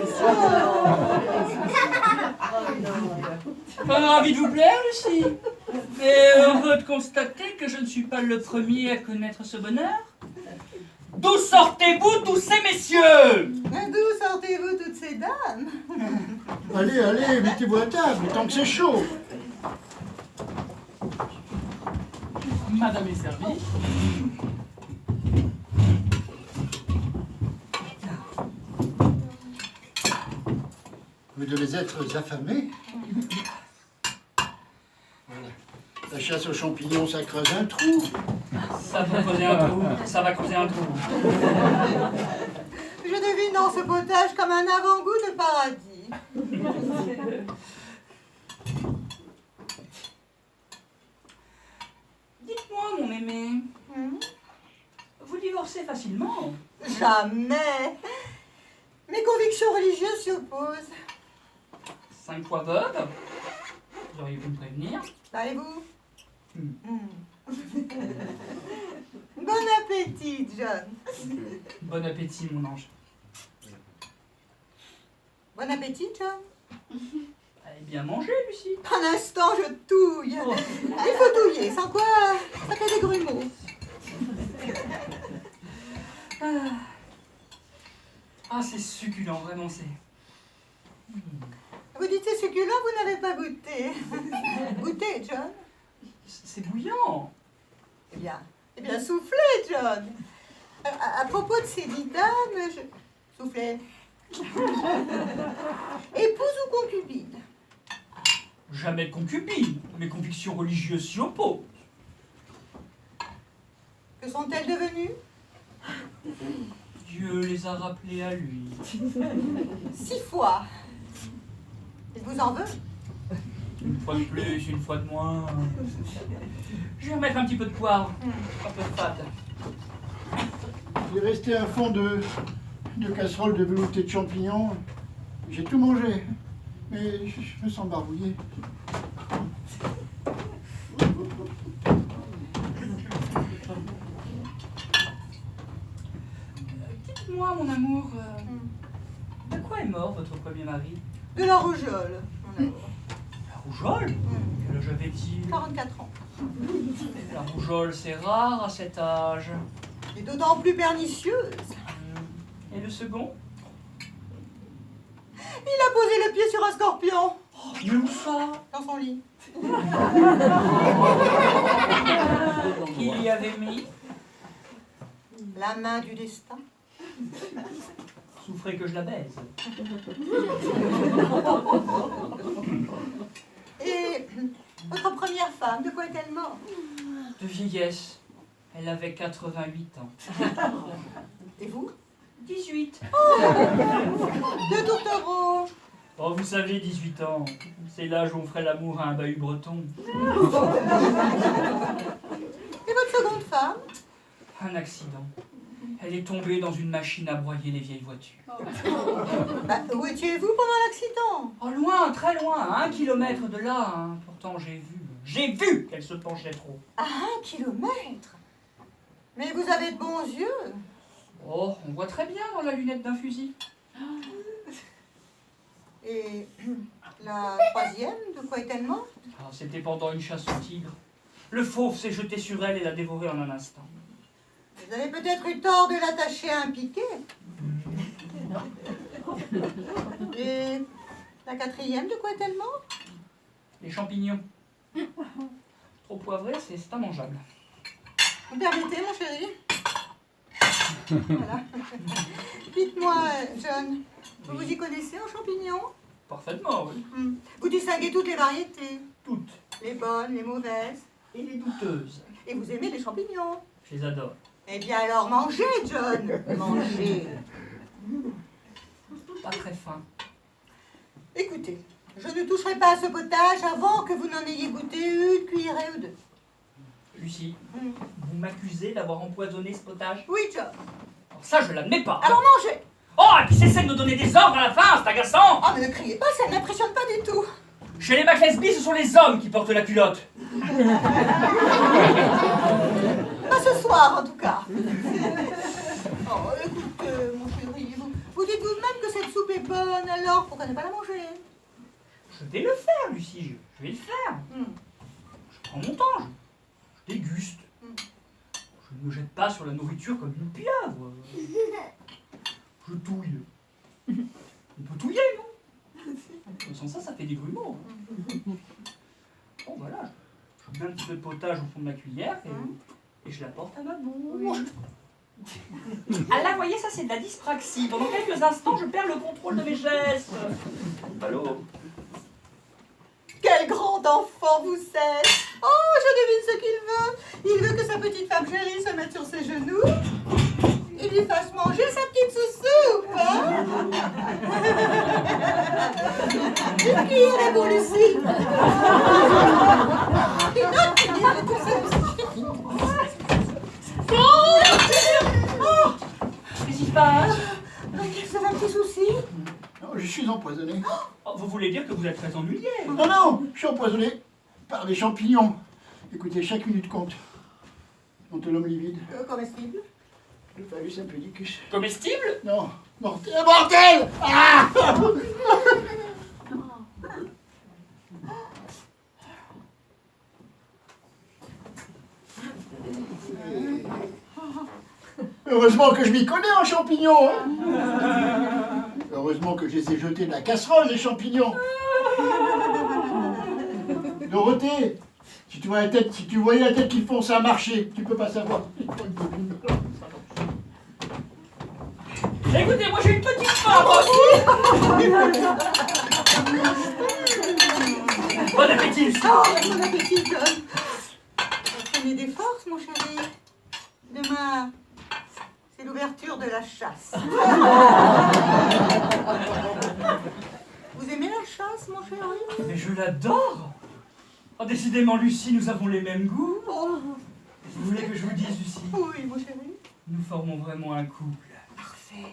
Ravi de vous plaire, Lucie. Mais heureux de constater que je ne suis pas le premier à connaître ce bonheur. D'où sortez-vous tous ces messieurs? D'où sortez-vous toutes ces dames? Allez, allez, mettez-vous à table, tant que c'est chaud. Madame est servie. Vous devez être affamés. Voilà. La chasse aux champignons, ça creuse un trou. Ça va creuser un trou. Ça va creuser un trou. Je devine dans ce potage comme un avant-goût de paradis. Dites-moi, mon aimé, vous divorcez facilement? Jamais. Mes convictions religieuses s'y opposent. 5 fois veuve? Vous auriez pu me prévenir. Savez-vous? Bon appétit, John. Bon appétit, mon ange. Bon appétit, John. Allez bien manger, Lucie. Un instant, je touille. Oh. Il faut touiller, sans quoi ça fait des grumeaux. Ah, c'est succulent, vraiment, c'est... Vous dites c'est succulent, vous n'avez pas goûté. Goûtez, John. C'est bouillant. Eh bien, soufflez, John. À propos de ces 10 dames, soufflez. Épouse ou concubine? Jamais de concubine. Mes convictions religieuses s'y opposent. Que sont-elles devenues? Dieu les a rappelées à lui. 6 fois. Il vous en veut? Une fois de plus, une fois de moins. Je vais remettre un petit peu de poivre. Un peu de pâte. Il est resté un fond de casserole de velouté de champignons. J'ai tout mangé, mais je me sens barbouillé. Dites-moi, mon amour, de quoi est mort votre premier mari? De la rougeole, mon amour. La rougeole? Quel âge avait-il? 44 ans. La rougeole, c'est rare à cet âge. Et d'autant plus pernicieuse. Et le second? Il a posé le pied sur un scorpion. Oh, mais où ça? Dans son lit. Qui y avait mis? La main du destin. Souffrez que je la baise. Et votre première femme, de quoi est-elle morte? De vieillesse. Elle avait 88 ans. Et vous? 18. De Tourtereau. Oh, vous savez, 18 ans, c'est l'âge où on ferait l'amour à un bahut breton. Et votre seconde femme? Un accident. Elle est tombée dans une machine à broyer les vieilles voitures. Bah, où étiez-vous pendant l'accident? Oh, loin, très loin, à 1 kilomètre de là. Hein. Pourtant, j'ai vu qu'elle se penchait trop. À 1 kilomètre? Mais vous avez de bons yeux. Oh, on voit très bien dans la lunette d'un fusil. Et la troisième, de quoi est-elle morte? Ah, c'était pendant une chasse au tigre. Le fauve s'est jeté sur elle et l'a dévorée en un instant. Vous avez peut-être eu tort de l'attacher à un piquet. Et la quatrième, de quoi est-elle morte? Les champignons. Trop poivrés, c'est immangeable. Vous permettez, mon chéri? Voilà. Dites-moi, John, vous y connaissez en champignons? Parfaitement, oui. Vous distinguez toutes les variétés? Toutes. Les bonnes, les mauvaises? Et les douteuses. Et vous aimez les champignons? Je les adore. Eh bien alors mangez, John. Mangez. Pas très fin. Écoutez, je ne toucherai pas à ce potage avant que vous n'en ayez goûté une cuillerée ou deux. Lucie, vous m'accusez d'avoir empoisonné ce potage? Oui, John. Alors ça, je l'admets pas. Alors mangez. Oh, et puis cessez de me donner des ordres à la fin, c'est agaçant. Oh, mais ne criez pas, ça ne m'impressionne pas du tout. Chez les McLesby, ce sont les hommes qui portent la culotte. Pas ce soir, en tout cas. Oh, écoute, mon chéri, vous dites vous-même que cette soupe est bonne, alors pourquoi ne pas la manger? Je vais le faire, Lucie, je vais le faire. Je prends mon temps, je déguste. Je ne me jette pas sur la nourriture comme une pieuvre. Je touille. On peut touiller, non? Sans ça, ça fait des grumeaux. Bon, voilà. Je mets un petit peu de potage au fond de ma cuillère et je la porte à ma bouche. Ah là, vous voyez, ça c'est de la dyspraxie. Pendant quelques instants, je perds le contrôle de mes gestes. Allô? Quel grand enfant vous êtes! Oh, je devine ce qu'il veut. Il veut que sa petite femme chérie se mette sur ses genoux et lui fasse manger sa petite sous-soupe, hein? Une cuillerée pour Lucie. Et d'autres cuillerées pour celle-ci. Oh! Qu'est-ce qui se passe? C'est un petit souci? Non, je suis empoisonné. Oh, vous voulez dire que vous êtes très ennuyé? Non, non, je suis empoisonné par des champignons. Écoutez, chaque minute compte. Dont l'homme livide. Comestible? Le phallus impudicus. Comestible? Non, mortel. Mortel! Ah! Heureusement que je m'y connais en champignons. Hein. Heureusement que je les ai jetés de la casserole, les champignons. Dorothée, si tu voyais la tête qu'ils font, ça a marché. Tu peux pas savoir. Écoutez, moi j'ai une petite faim, moi aussi. Bon appétit, Lucie. Oh, bon appétit, John. Prenez des forces, mon chéri. Demain, c'est l'ouverture de la chasse. Vous aimez la chasse, mon chéri? Mais je l'adore. Oh, décidément, Lucie, nous avons les mêmes goûts. Vous voulez que je vous dise, Lucie? Oui, mon chéri. Nous formons vraiment un couple. Parfait.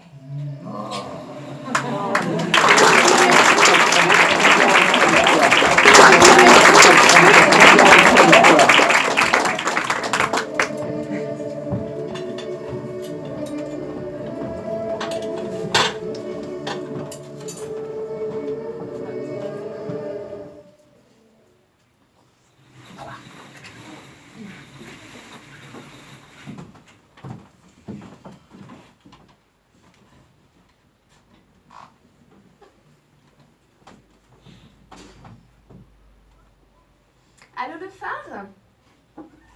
Allô, le phare?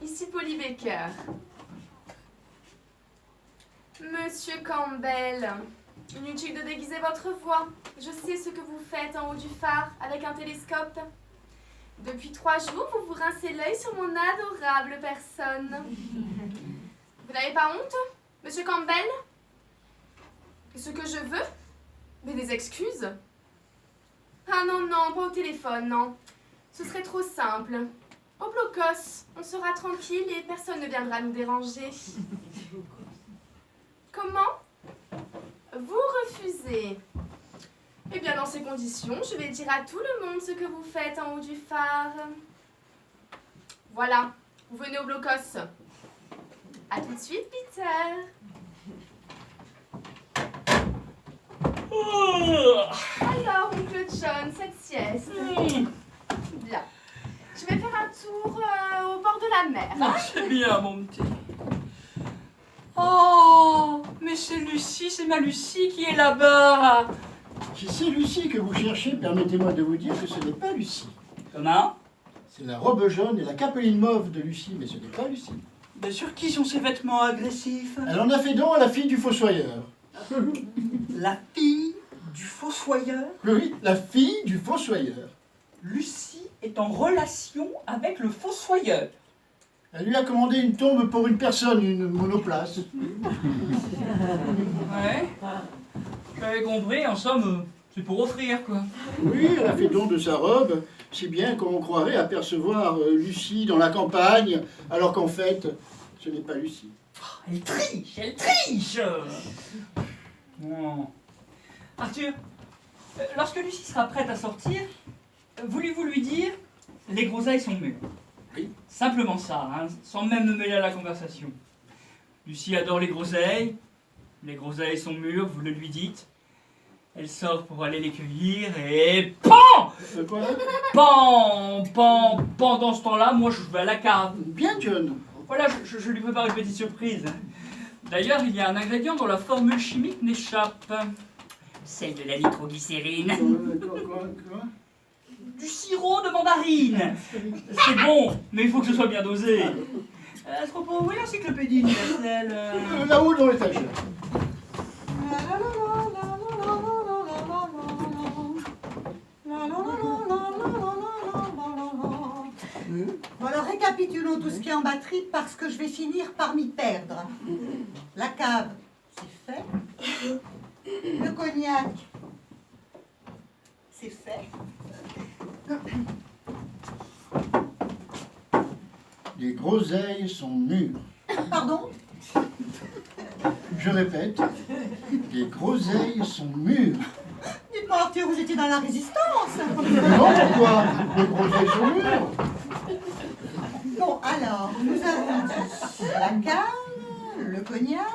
Ici Polly Baker. Monsieur Campbell, inutile de déguiser votre voix. Je sais ce que vous faites en haut du phare avec un télescope. Depuis 3 jours, vous vous rincez l'œil sur mon adorable personne. Vous n'avez pas honte, Monsieur Campbell? Ce que je veux? Mais des excuses? Ah non, non, pas au téléphone, non. Ce serait trop simple. Au blocos, on sera tranquille et personne ne viendra nous déranger. Comment? Vous refusez? Eh bien, dans ces conditions, je vais dire à tout le monde ce que vous faites en haut du phare. Voilà, vous venez au blocos. À tout de suite, Peter. Alors, oncle John, cette sieste. Bien. Je vais faire un tour au bord de la mer. Ah, c'est bien, mon petit. Oh, mais c'est Lucie, c'est ma Lucie qui est là-bas. Si c'est Lucie que vous cherchez, permettez-moi de vous dire que ce n'est pas Lucie. Comment? C'est la robe jaune et la capeline mauve de Lucie, mais ce n'est pas Lucie. Mais sur qui sont ces vêtements agressifs? Elle en a fait don à la fille du fossoyeur. La fille du fossoyeur? Oui, la fille du fossoyeur. Lucie est en relation avec le fossoyeur. Elle lui a commandé une tombe pour une personne, une monoplace. Ouais. J'avais compris, en somme, c'est pour offrir, quoi. Oui, elle a fait don de sa robe, si bien qu'on croirait apercevoir Lucie dans la campagne, alors qu'en fait, ce n'est pas Lucie. Elle triche, elle triche. Non. Arthur, lorsque Lucie sera prête à sortir, voulez-vous lui dire « les groseilles sont mûres ». Oui. Simplement ça, hein, sans même me mêler à la conversation. Lucie adore les groseilles sont mûres, vous le lui dites. Elle sort pour aller les cueillir et PAN! Quoi? Pendant ce temps-là, moi je vais à la cave. Bien, John. Voilà, je lui prépare une petite surprise. D'ailleurs, il y a un ingrédient dont la formule chimique n'échappe. Celle de la nitroglycérine. Quoi? Du sirop de mandarine. C'est bon, mais il faut que ce soit bien dosé. À ce propos, où est l'encyclopédie universelle? Là-haut dans l'étagère. Bon, alors récapitulons tout ce qui est en batterie parce que je vais finir par m'y perdre. La cave, c'est fait. Le cognac, c'est fait. Les groseilles sont mûres. Pardon? Je répète, les groseilles sont mûres. Dites-moi Arthur, vous étiez dans la résistance. Non, pourquoi? Les groseilles sont mûres. Bon, alors, nous avons dit la cave, le cognac.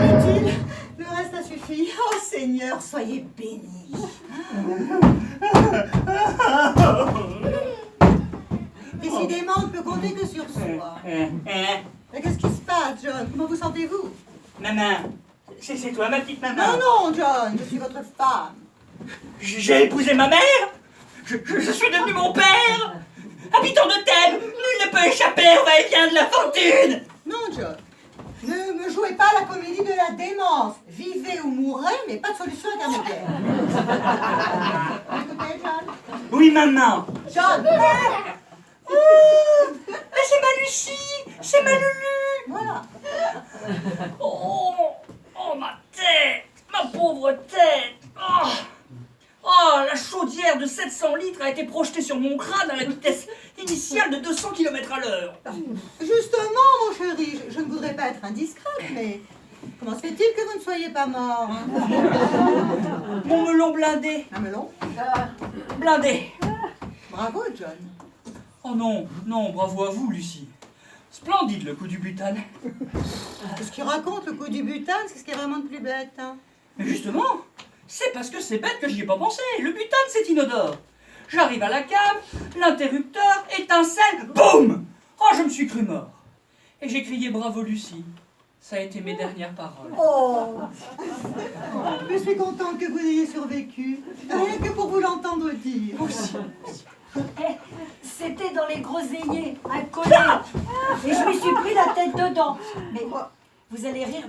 Inutile, le reste a suffi. Oh Seigneur, soyez bénis. Décidément, on ne peut compter que sur soi. Mais qu'est-ce qui se passe, John? Comment vous sentez-vous? Maman, c'est toi ma petite maman. Non, non, John, je suis votre femme. J'ai épousé ma mère. Je suis devenu mon père. Habitant de Thèbes, nul ne peut échapper au va-et-vient de la fortune. Non, John. Ne me jouez pas la comédie de la démence. Vivez ou mourrez, mais pas de solution intermédiaire. Écoutez, John. Oui, maman. John. Mais c'est ma Lucie, c'est ma Lulu. Voilà. Oh, ma tête, ma pauvre tête. Oh, la chaudière de 700 litres a été projetée sur mon crâne à la vitesse initiale de 200 km/h. Justement, mon chéri, je ne voudrais pas être indiscrète, mais comment se fait-il que vous ne soyez pas mort, hein? Mon melon blindé. Un melon? Blindé. Bravo, John. Oh non, non, bravo à vous, Lucie. Splendide le coup du butane. Ce qui raconte le coup du butane, c'est ce qui est vraiment de plus bête, hein. Mais justement, c'est parce que c'est bête que j'y ai pas pensé. Le butane, c'est inodore. J'arrive à la cave, l'interrupteur, étincelle, boum! Oh, je me suis cru mort. Et j'ai crié bravo, Lucie. Ça a été mes dernières paroles. Oh, je suis contente que vous ayez survécu. Rien que pour vous l'entendre dire. C'était dans les groseilliers, un collet. Et je me suis pris la tête dedans. Mais vous allez rire.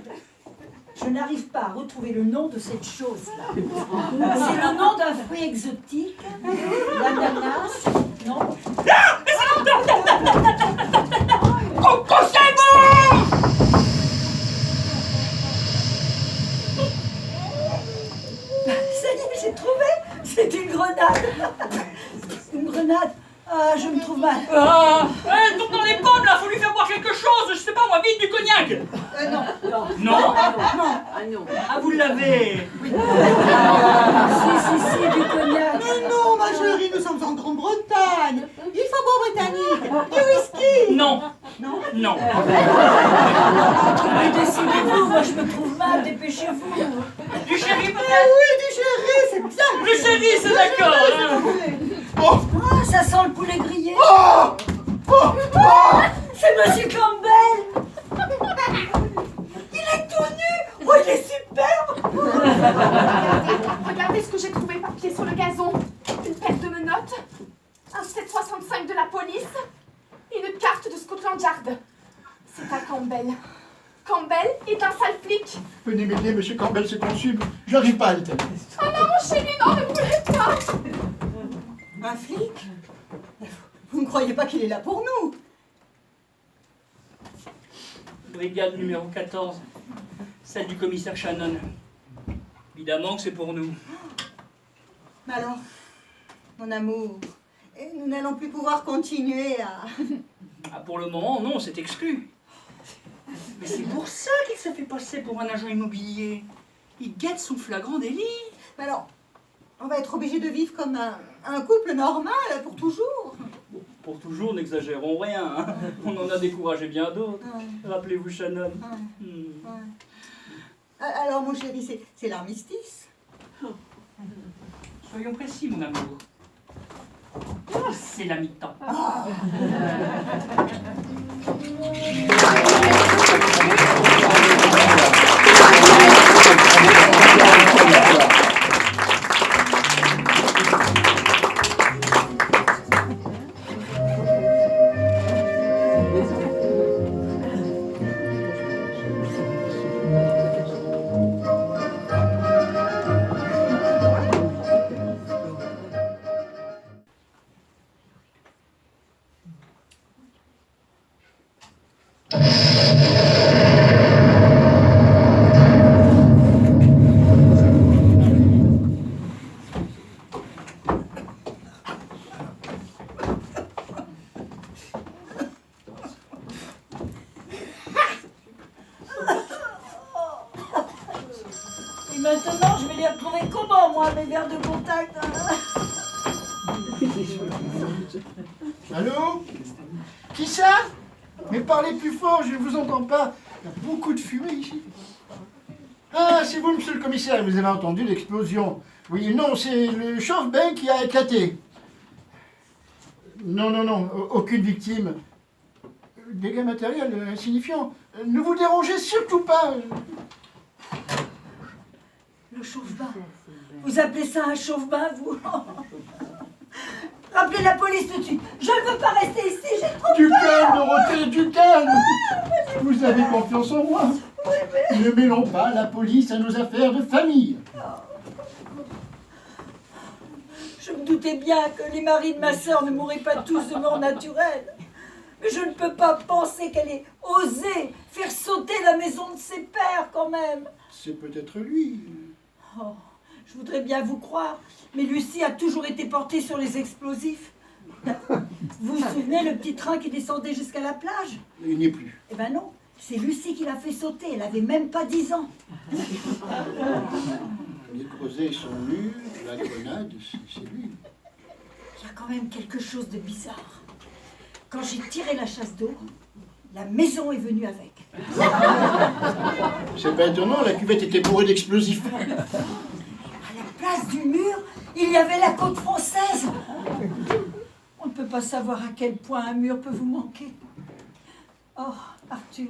Je n'arrive pas à retrouver le nom de cette chose-là. C'est le nom d'un fruit exotique, l'ananas, non? Ça y est, j'ai trouvé. C'est une grenade. Une grenade. Ah, je me trouve mal. Ah, elle tombe dans les pommes là, faut lui faire boire quelque chose, je sais pas moi, vite du cognac. Non. Non? Non. Ah, vous l'avez. Si, du cognac. Mais non, ma chérie, nous sommes en Grande-Bretagne. Il faut boire britannique. Du whisky. Non. Non. Non. Mais décidez-vous, moi je me trouve mal, dépêchez-vous. Du sherry Ah peut-être? oui, du chéri, c'est bien. Le sherry, c'est d'accord. Hein. Ah, ça sent le poulet grillé. Oh C'est Monsieur Campbell. Il est tout nu. Oh, il est superbe. Regardez ce que j'ai trouvé par pied sur le gazon. Une paire de menottes, un 7,65 de la police et une carte de Scotland Yard. C'est à Campbell. Campbell est un sale flic. Venez m'aider, monsieur Campbell, c'est impossible. J'arrive pas à l'éteindre. Oh non, mon chéri, non, ne voulez pas. Un flic? Vous ne croyez pas qu'il est là pour nous? Brigade numéro 14, celle du commissaire Shannon. Évidemment que c'est pour nous. Mais alors, mon amour, nous n'allons plus pouvoir continuer à... Ah, pour le moment, non, c'est exclu. Mais c'est pour ça qu'il se fait passer pour un agent immobilier. Il guette son flagrant délit. Mais alors, on va être obligé de vivre comme un couple normal pour toujours. Pour toujours, n'exagérons rien. Hein. On en a découragé bien d'autres. Ouais. Rappelez-vous Shannon. Ouais. Hmm. Ouais. Alors, mon chéri, c'est l'armistice. Soyons précis, mon amour. C'est la mi-temps. Et maintenant, je vais les retrouver comment, moi, mes verres de contact? Allô? Qui ça? Mais parlez plus fort, je ne vous entends pas. Il y a beaucoup de fumée ici. Ah, c'est vous, monsieur le commissaire, vous avez entendu l'explosion. Oui, non, c'est le chauffe-bain qui a éclaté. Non, aucune victime. Dégâts matériels insignifiants. Ne vous dérangez surtout pas. Le chauffe-bain. Vous appelez ça un chauffe-bain, vous? Rappelez la police tout de suite. Je ne veux pas rester ici, j'ai trop Du peur. calme, Dorothée, du calme. Vous avez confiance en moi. Ne mêlons pas la police à nos affaires de famille. Je me doutais bien que les maris de ma sœur ne mourraient pas tous de mort naturelle. Mais je ne peux pas penser qu'elle ait osé faire sauter la maison de ses pères, quand même. C'est peut-être lui. Oh, je voudrais bien vous croire, mais Lucie a toujours été portée sur les explosifs. Vous vous souvenez, le petit train qui descendait jusqu'à la plage? Il n'y est plus. Eh ben non, c'est Lucie qui l'a fait sauter, elle avait même pas 10 ans. Les creusets sont nus, la grenade, c'est lui. Il y a quand même quelque chose de bizarre. Quand j'ai tiré la chasse d'eau, la maison est venue avec. C'est pas étonnant, la cuvette était bourrée d'explosifs. À la place du mur, il y avait la côte française. On ne peut pas savoir à quel point un mur peut vous manquer. Oh, Arthur,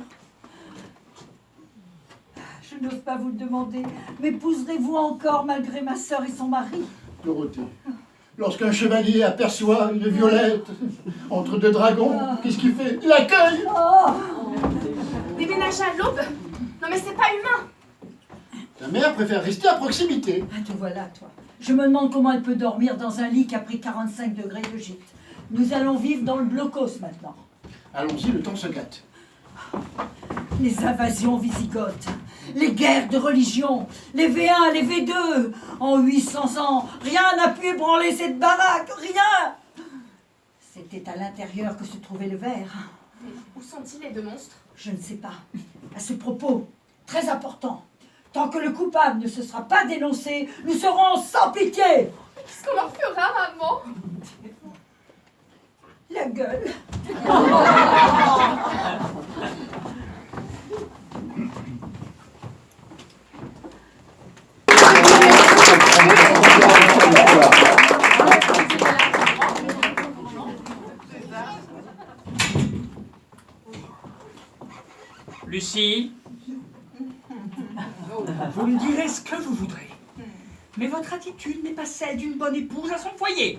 Je n'ose pas vous le demander. M'épouserez-vous encore malgré ma sœur et son mari? Dorothée, lorsqu'un chevalier aperçoit une violette entre deux dragons, qu'est-ce qu'il fait? Il l'accueille. Oh. Déménager à l'aube? Non mais c'est pas humain. Ta mère préfère rester à proximité. Ah, te voilà, toi. Je me demande comment elle peut dormir dans un lit qui a pris 45 degrés de gîte. Nous allons vivre dans le blocos maintenant. Allons-y, le temps se gâte. Les invasions wisigothes, les guerres de religion, les V1, les V2. En 800 ans, rien n'a pu ébranler cette baraque, rien. C'était à l'intérieur que se trouvait le verre. Où sont-ils les deux monstres? Je ne sais pas. À ce propos, très important, tant que le coupable ne se sera pas dénoncé, nous serons sans pitié. Qu'est-ce qu'on leur fera, maman? La gueule. Lucie, vous me direz ce que vous voudrez, mais votre attitude n'est pas celle d'une bonne épouse à son foyer.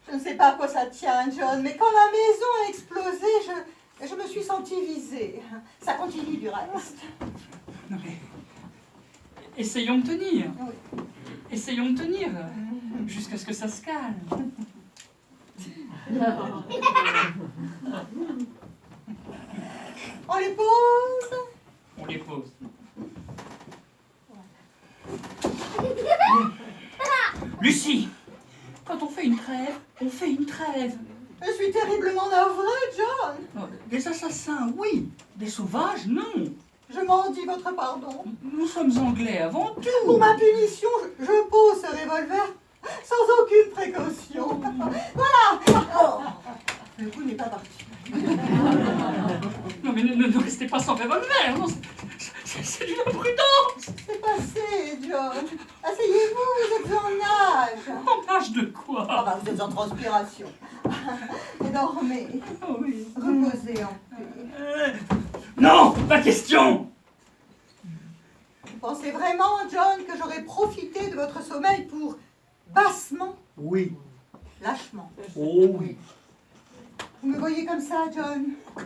Je ne sais pas à quoi ça tient, John, mais quand la maison a explosé, je me suis sentie visée. Ça continue du reste. Non mais, essayons de tenir. Oui. Essayons de tenir, jusqu'à ce que ça se calme. On les pose. On les pose. Lucie, quand on fait une trêve, on fait une trêve. Je suis terriblement navrée, John. Des assassins, oui. Des sauvages, non. Je m'en dis votre pardon. Nous sommes anglais avant tout. Pour ma punition, je pose ce revolver sans aucune précaution. Voilà. Oh. Le coup n'est pas parti. Non mais ne restez pas sans revolver, non, c'est d'une imprudence. C'est passé, John. Asseyez-vous, vous êtes en nage. En nage de quoi? Ah bah, vous êtes en transpiration. Et dormez. Oh oui. Reposez en paix. Non, pas question. Vous pensez vraiment, John, que j'aurais profité de votre sommeil pour bassement, Oui. lâchement? Oh oui. Vous me voyez comme ça, John?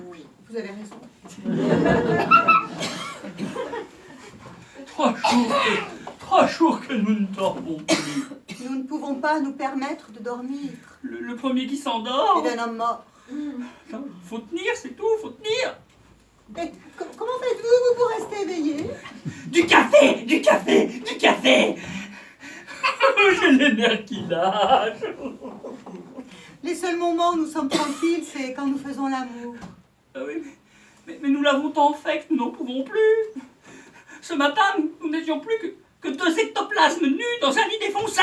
Oui. Vous avez raison. 3 jours que nous ne dormons plus. Nous ne pouvons pas nous permettre de dormir. Le premier qui s'endort. C'est d'un homme mort. Non, faut tenir, c'est tout, faut tenir. Et comment faites-vous pour rester éveillé? Du café, du café, du café. J'ai les nerfs qui lâchent. Les seuls moments où nous sommes tranquilles, c'est quand nous faisons l'amour. Ah oui, mais nous l'avons tant fait que nous n'en pouvons plus. Ce matin, nous n'étions plus que 2 ectoplasmes nus dans un lit défoncé.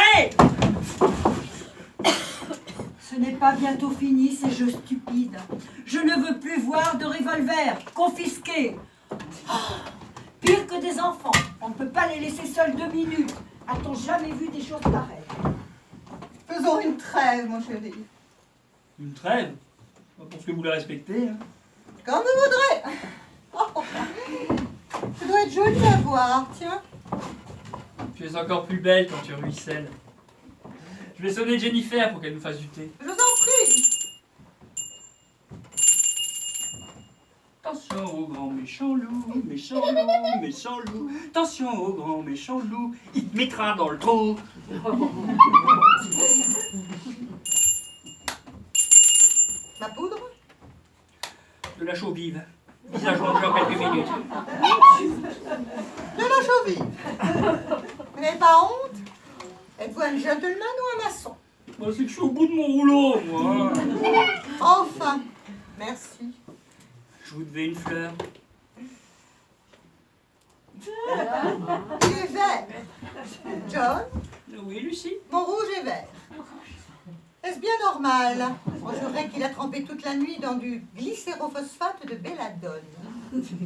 Ce n'est pas bientôt fini, ces jeux stupides. Je ne veux plus voir de revolver confisqués. Oh, pire que des enfants. On ne peut pas les laisser seuls 2 minutes. A-t-on jamais vu des choses pareilles? Faisons une trêve, mon chéri. Une trêve? Pas parce que vous la respectez. Hein. Comme vous voudrez. Oh, ça doit être joli à voir, tiens. Tu es encore plus belle quand tu ruisselles. Je vais sonner Jennifer pour qu'elle nous fasse du thé. Je vous en prie. Attention au grand méchant loup, méchant loup, méchant loup. Attention au grand méchant loup, il te mettra dans le trou. Ma poudre? De la chaux vive. Visage rendu en quelques minutes. De la chaux vive. Vous n'avez pas honte? Êtes-vous un gentleman ou un maçon? Bah, c'est que je suis au bout de mon rouleau, moi. Enfin, merci. Je vous devais une fleur. Il est vert. John, Oui, Lucie? mon rouge est vert. Est-ce bien normal? On jurerait qu'il a trempé toute la nuit dans du glycérophosphate de belladone.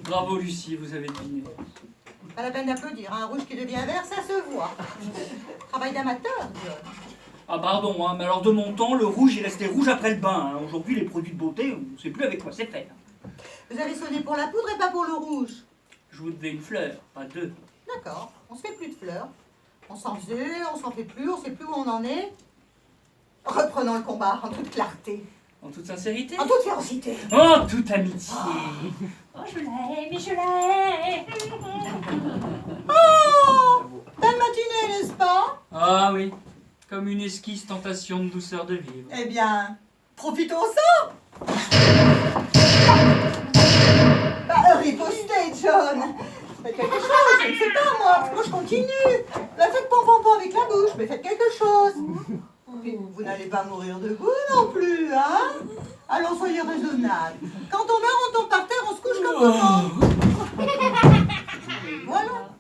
Bravo, Lucie, vous avez deviné. Pas la peine d'applaudir, un rouge qui devient vert, ça se voit. Travail d'amateur, John. Ah, pardon, hein, mais alors de mon temps, le rouge est resté rouge après le bain. Hein. Aujourd'hui, les produits de beauté, on ne sait plus avec quoi c'est fait. Vous avez sonné pour la poudre et pas pour le rouge. Je vous devais une fleur, pas deux. D'accord, on se fait plus de fleurs. On s'en faisait, on s'en fait plus, on sait plus où on en est. Reprenons le combat en toute clarté, En toute sincérité. en toute férocité. En toute amitié. Oh, je la hais, mais je la hais. Oh, belle matinée, n'est-ce pas? Ah oui, comme une esquisse tentation de douceur de vivre. Eh bien, profitons-en. Bah, ripostez, John. Faites quelque chose, je ne sais pas moi. Moi, je continue. La faites pom-pom-pom avec la bouche, mais faites quelque chose. Puis, vous n'allez pas mourir de goût non plus, hein? Allons, soyez raisonnables. Quand on meurt, on tombe par terre, on se couche comme tout le monde. Voilà.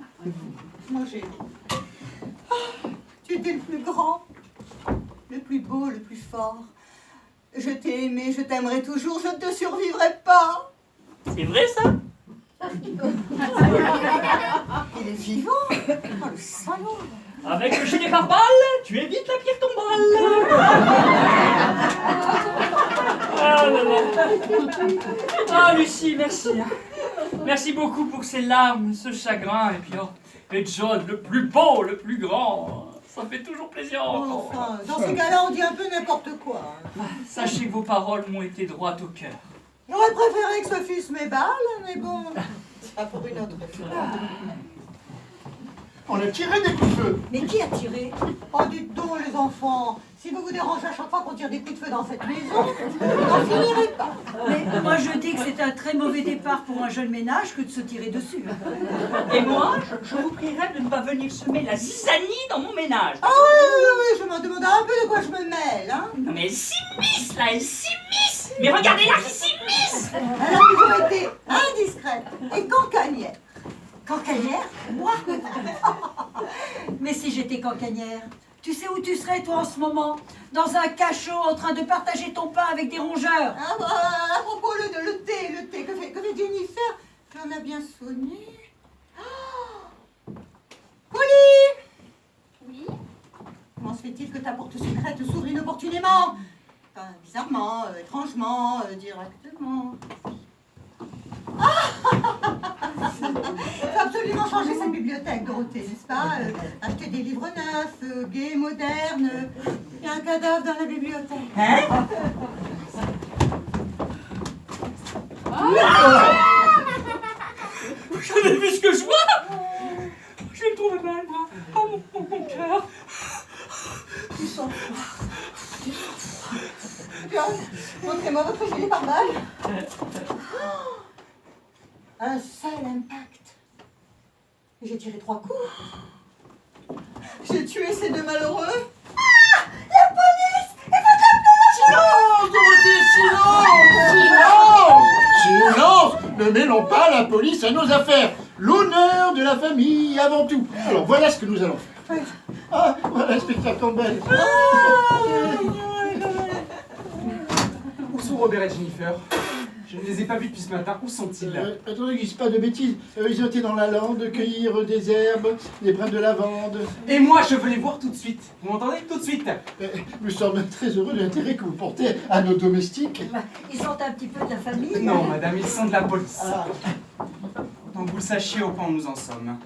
Moi, j'ai... Ah, tu étais le plus grand, le plus beau, le plus fort. Je t'ai aimé, je t'aimerai toujours, je ne te survivrai pas. C'est vrai ça? Il est vivant. Oh, le salaud. Avec le gilet pare-balles, tu évites la pierre tombale. Ah là là. Ah Lucie, merci. Merci beaucoup pour ces larmes, ce chagrin. Et puis, oh, et John, le plus beau, le plus grand. Ça fait toujours plaisir à entendre. Enfin, dans ces cas-là, on dit un peu n'importe quoi. Sachez que vos paroles m'ont été droites au cœur. J'aurais préféré que ce fussent mes balles, mais bon, pas pour une autre fois. On a tiré des coups de feu. Mais qui a tiré? Oh, dites donc, les enfants, si vous vous dérangez à chaque fois qu'on tire des coups de feu dans cette maison, vous n'en finirez pas. Mais moi je dis que c'est un très mauvais départ pour un jeune ménage que de se tirer dessus. Et moi, je vous prierai de ne pas venir semer la zizanie dans mon ménage. Ah oui, je me demandais un peu de quoi je me mêle, hein. Non mais elle s'immisce là, elle s'immisce. Mais regardez-la qui s'immisce. Elle a toujours été indiscrète et cancanière. Cancanière? Moi? Mais si j'étais cancanière, tu sais où tu serais toi en ce moment? Dans un cachot en train de partager ton pain avec des rongeurs. Ah bah, à propos, le thé, que fait Jennifer? J'en ai bien sonné. Oh, Polly! Oui? Comment se fait-il que ta porte secrète s'ouvre inopportunément? Enfin, bizarrement, étrangement, directement. Faut absolument changer cette bibliothèque, Dorothée, n'est-ce pas? Acheter des livres neufs, gais, modernes. Il y a un cadavre dans la bibliothèque. Hein? J'en ai vu ce que je vois. Je me trouve mal, moi. Oh, mon cœur. Tu sens froid. John, montrez-moi votre gilet pare-balles. Un seul impact. J'ai tiré 3 coups. J'ai tué ces 2 malheureux. Ah! La police! Il faut Silence, Dorothée, silence! Silence! Ne mêlons pas la police à nos affaires. L'honneur de la famille avant tout. Alors voilà ce que nous allons faire. Ah, voilà, inspecteur Campbell. Où sont Robert et Jennifer? Je ne les ai pas vus depuis ce matin. Où sont-ils? Attendez, qu'ils disent pas de bêtises. Ils ont été dans la lande cueillir des herbes, des brins de lavande. Et moi, je veux les voir tout de suite. Vous m'entendez? Tout de suite. Nous sommes très heureux de l'intérêt que vous portez à nos domestiques. Ils sont un petit peu de la famille. Non, madame, ils sont de la police. Ah. Autant que vous le sachiez au point où nous en sommes.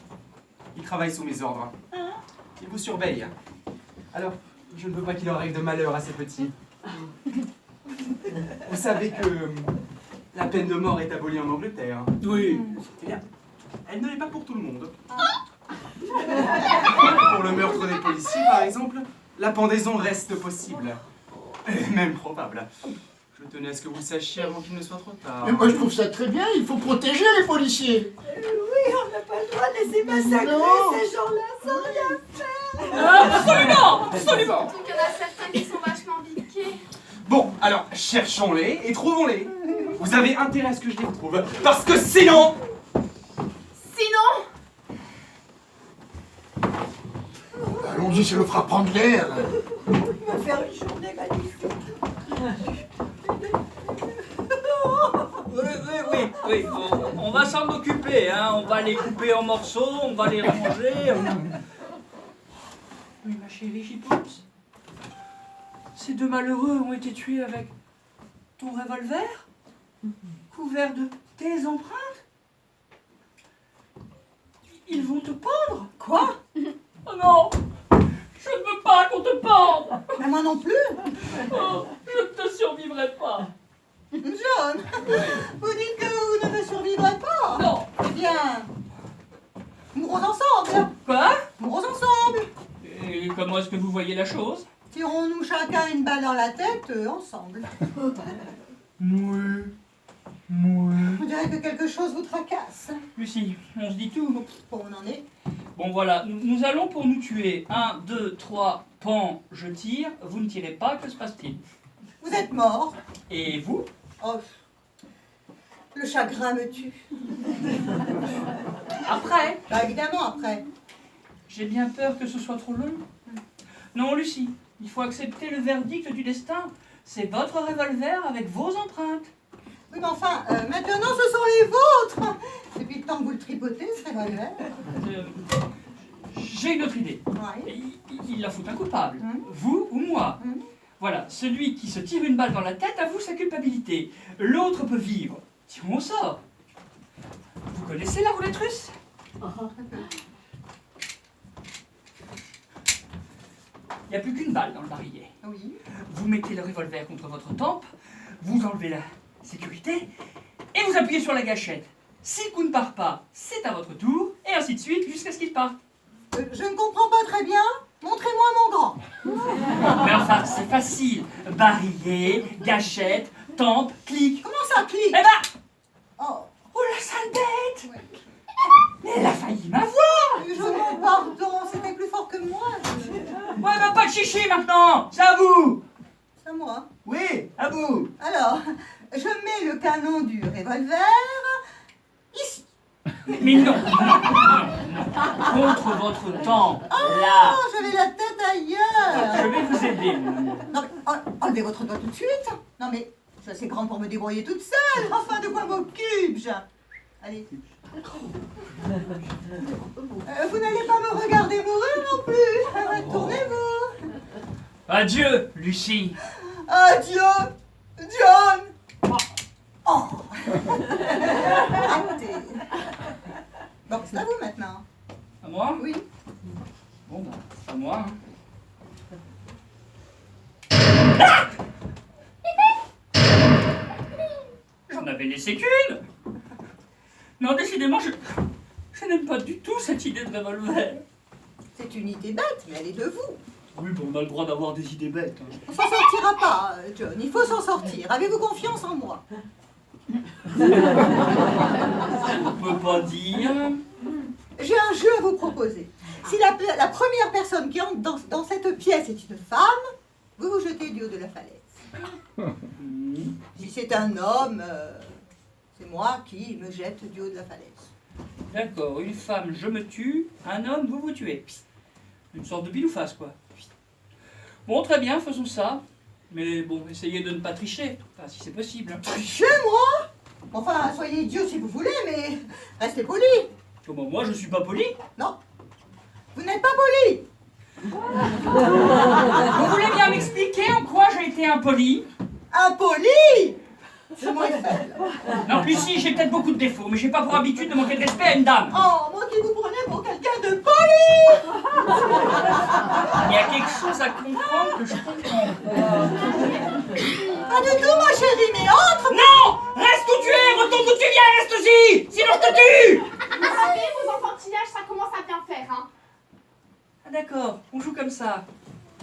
Ils travaillent sous mes ordres. Ils vous surveillent. Alors, je ne veux pas qu'il leur arrive de malheur à ces petits. Vous savez que la peine de mort est abolie en Angleterre. Oui. Eh bien, elle ne l'est pas pour tout le monde. Pour le meurtre des policiers, par exemple, la pendaison reste possible. Et même probable. Je tenais à ce que vous le sachiez avant qu'il ne soit trop tard. Mais moi je trouve ça très bien, il faut protéger les policiers. Oui, on n'a pas le droit de laisser massacrer Non. ces gens-là sans rien faire. Absolument, absolument. Surtout qu'il y en a certains qui sont vachement biqués. Bon, alors, cherchons-les et trouvons-les. Vous avez intérêt à ce que je les retrouve, parce que sinon... Sinon, Allons-y, ça nous fera prendre l'air. Il va faire une journée magnifique. Oui, on va s'en occuper, hein. On va les couper en morceaux, on va les ranger. Oui, ma chérie, j'y pense. Ces 2 malheureux ont été tués avec ton revolver, couvert de tes empreintes. Ils vont te pendre. Quoi? Oh non, je ne veux pas qu'on te pende. Mais moi non plus. Oh, je ne te survivrai pas. John, vous dites que vous ne me survivrez pas. Non. Eh bien, mourons ensemble. Quoi? Mourons ensemble. Et comment est-ce que vous voyez la chose? Tirons-nous chacun une balle dans la tête, ensemble. Oui. Vous direz que quelque chose vous tracasse. Lucie, on se dit tout. Bon, on en est. Bon voilà, nous allons pour nous tuer. 1, 2, 3, pan, je tire. Vous ne tirez pas, que se passe-t-il? Vous êtes mort. Et vous? Oh, le chagrin me tue. Après? Bah, évidemment, après. J'ai bien peur que ce soit trop long. Non, Lucie, il faut accepter le verdict du destin. C'est votre revolver avec vos empreintes. Oui, mais enfin, maintenant, ce sont les vôtres. Depuis le temps que vous le tripotez, ce revolver. J'ai une autre idée. Ouais. Il la fout un coupable. Hum. Vous ou moi. Hum. Voilà, celui qui se tire une balle dans la tête avoue sa culpabilité. L'autre peut vivre. Tirons au sort. Vous connaissez la roulette russe? Il n'y a plus qu'une balle dans le barillet. Oui. Vous mettez le revolver contre votre tempe, vous enlevez la sécurité et vous appuyez sur la gâchette. Si le coup ne part pas, c'est à votre tour, et ainsi de suite jusqu'à ce qu'il parte. Je ne comprends pas très bien. Montrez-moi mon grand. Mais enfin, c'est facile. Barillet, gâchette, tempe, clic. Comment ça, clique? Eh ben, Oh, oh la sale bête! Mais elle a failli m'avoir! je vous pardon, c'était plus fort que moi. Ouais, bah pas de chichi maintenant! C'est à vous! C'est à moi. Oui, à vous! Alors, je mets le canon du revolver ici. Mais non, contre votre tempe, là! Oh, j'avais la tête ailleurs. Je vais vous aider, mon amour. Non, mais enlevez votre doigt tout de suite. Non, mais je suis assez grande pour me débrouiller toute seule. Enfin, de quoi m'occupe-je? Allez. Vous n'allez pas me regarder mourir non plus. Tournez-vous. Adieu, Lucie! Adieu, John. Oh. Arrêtez. Bon, c'est à vous maintenant. À moi? Oui. Bon, bah, c'est à moi. Hein. J'en avais laissé qu'une! Non, décidément, je n'aime pas du tout cette idée de revolver. C'est une idée bête, mais elle est de vous. Oui, bon, on a le droit d'avoir des idées bêtes. Hein. On s'en sortira pas, John. Il faut s'en sortir. Avez-vous confiance en moi? On peut pas dire. J'ai un jeu à vous proposer. Si la première personne qui entre dans cette pièce est une femme, vous vous jetez du haut de la falaise. Si c'est un homme, c'est moi qui me jette du haut de la falaise. D'accord, une femme, je me tue. Un homme, vous vous tuez. Une sorte de pile ou face, quoi. Bon, très bien, faisons ça. Mais bon, essayez de ne pas tricher. Enfin, si c'est possible. Hein. Tricher, moi? Enfin, soyez idiot si vous voulez, mais restez poli. Comment, moi, je suis pas poli? Non, vous n'êtes pas poli. Vous voulez bien m'expliquer en quoi j'ai été impoli? Impoli? C'est moins faible. Non, Lucie, j'ai peut-être beaucoup de défauts, mais j'ai pas pour habitude de manquer de respect à une dame. Oh, moi qui vous prenais pour quelqu'un de poli. Il y a quelque chose à comprendre que je comprends. Pas du tout, ma chérie, mais entre. Non! Reste où tu es! Retourne d'où tu viens! Reste-y! Sinon je te tue! Vous savez, vos enfantillages, ça commence à bien faire, hein. Ah d'accord, on joue comme ça.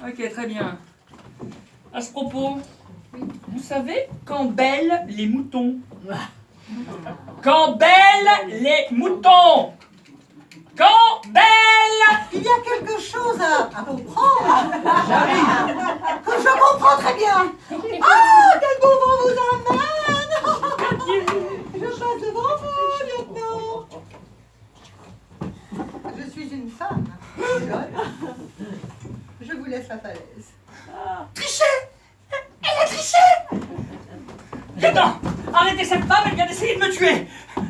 Ok, très bien. À ce propos, vous savez quand bêlent les moutons? Quand bêlent les moutons! Quand bêlent! Il y a quelque chose à comprendre. J'arrive. Que je comprends très bien. Ah, quel beau vent vous amène. Je passe devant vous, lieutenant. Je suis une femme. Je vous laisse la falaise. Tricher! Elle a triché! Lieutenant, arrêtez cette femme, elle vient d'essayer de me tuer!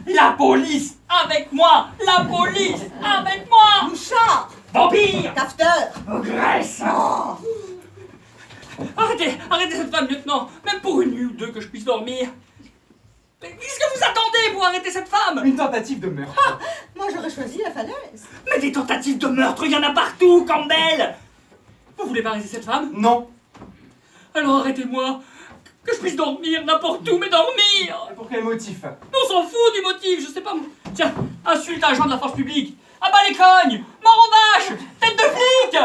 La police avec moi! La police avec moi! Mouchard. Vampire! Cafeteur. Ogresse! Oh. Arrêtez cette femme, lieutenant! Même pour une nuit ou deux que je puisse dormir! Mais qu'est-ce que vous attendez pour arrêter cette femme? Une tentative de meurtre. Moi, j'aurais choisi la falaise. Mais des tentatives de meurtre, il y en a partout, Campbell! Vous voulez pas arrêter cette femme? Non. Alors arrêtez-moi! Que je puisse dormir n'importe où, mais dormir! Et pour quel motif? On s'en fout du motif, je sais pas. Tiens, insulte un agent de la force publique! Abat les cognes! Mort en vache! Tête de flic!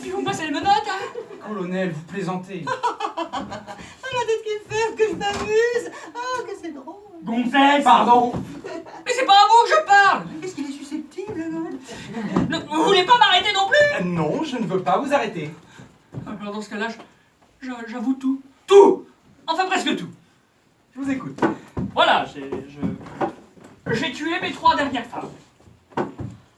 Puis vous me passez les menottes, hein? Colonel, vous plaisantez. Regardez ce qu'il fait, que je m'amuse. Oh, que c'est drôle. Gonzesse! Pardon. Mais c'est pas à vous que je parle! Qu'est-ce qu'il est susceptible, Vous voulez pas m'arrêter non plus? Non, je ne veux pas vous arrêter. Alors dans ce cas-là, j'avoue tout. Tout! Enfin presque tout. Je vous écoute. Voilà, j'ai tué mes 3 dernières femmes.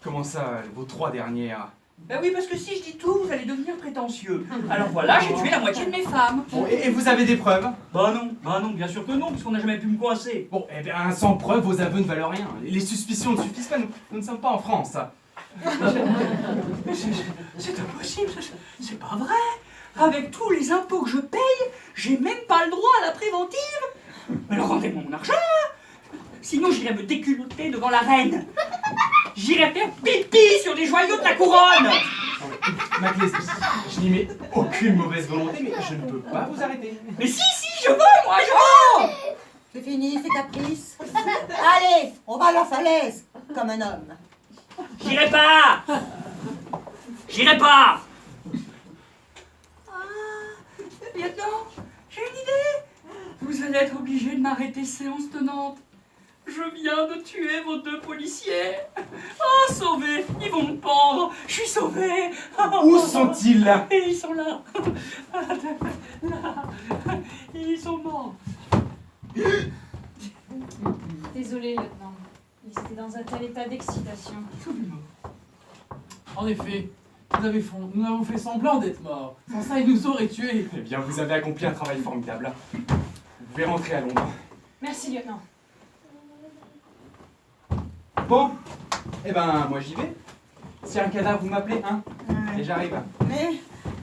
Comment ça, vos 3 dernières? Ben oui, parce que si je dis tout, vous allez devenir prétentieux. Alors voilà, j'ai tué la moitié de mes femmes. Bon, et vous avez des preuves? Bah non, bien sûr que non, puisqu'on n'a jamais pu me coincer. Bon, eh bien, sans preuve, vos aveux ne valent rien. Les suspicions ne suffisent pas, nous ne sommes pas en France. C'est impossible, c'est pas vrai. Avec tous les impôts que je paye, j'ai même pas le droit à la préventive. Mais alors rendez-moi mon argent. Sinon j'irai me déculotter devant la reine. J'irai faire pipi sur les joyaux de la couronne. Maclès, je n'y mets aucune mauvaise volonté, mais je ne peux pas vous arrêter. Mais si, je veux, moi, je veux. C'est fini, ces caprices. Allez, on va à la falaise, comme un homme. J'irai pas. Lieutenant, j'ai une idée. Vous allez être obligé de m'arrêter séance tenante. Je viens de tuer vos 2 policiers. Oh, sauvé. Ils vont me pendre. Je suis sauvé. Où sont-ils là? Et ils sont là. Là. Ils sont morts. Désolé, lieutenant. Ils étaient dans un tel état d'excitation. En effet, nous avons fait semblant d'être morts. Sans ça, ils nous auraient tués. Eh bien, vous avez accompli un travail formidable. Vous pouvez rentrer à Londres. Merci, lieutenant. Bon, eh ben, moi j'y vais. S'il y a un cadavre, vous m'appelez, hein? Et j'arrive. Mais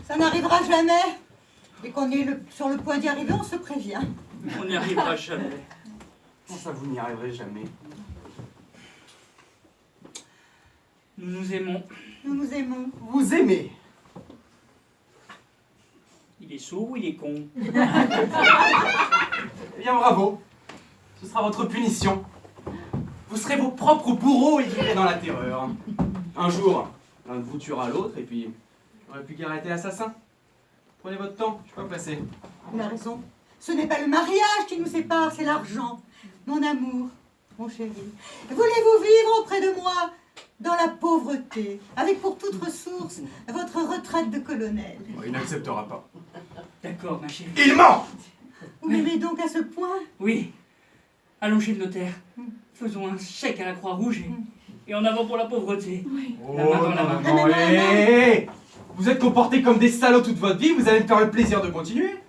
ça n'arrivera jamais. Dès qu'on est sur le point d'y arriver, on se prévient. On n'y arrivera jamais. Comment ça, vous n'y arriverez jamais? Nous nous aimons. Nous nous aimons. Vous aimez? Il est sourd ou il est con? Eh bien, bravo. Ce sera votre punition. Vous serez vos propres bourreaux et vivrez dans la terreur. Un jour, l'un de vous tuera l'autre et puis on n'aurait plus qu'à arrêter l'assassin. Prenez votre temps, je suis pas pressé. Il a raison. Ce n'est pas le mariage qui nous sépare, c'est l'argent. Mon amour, mon chéri. Voulez-vous vivre auprès de moi dans la pauvreté, avec pour toute ressource votre retraite de colonel? Il n'acceptera pas. D'accord, ma chérie. Il ment! Vous m'aimez donc à ce point? Oui. Allons chez le notaire. Faisons un chèque à la Croix-Rouge et en avant pour la pauvreté. Oh La main dans la main. non, hé! Vous êtes comportés comme des salauds toute votre vie, vous allez me faire le plaisir de continuer?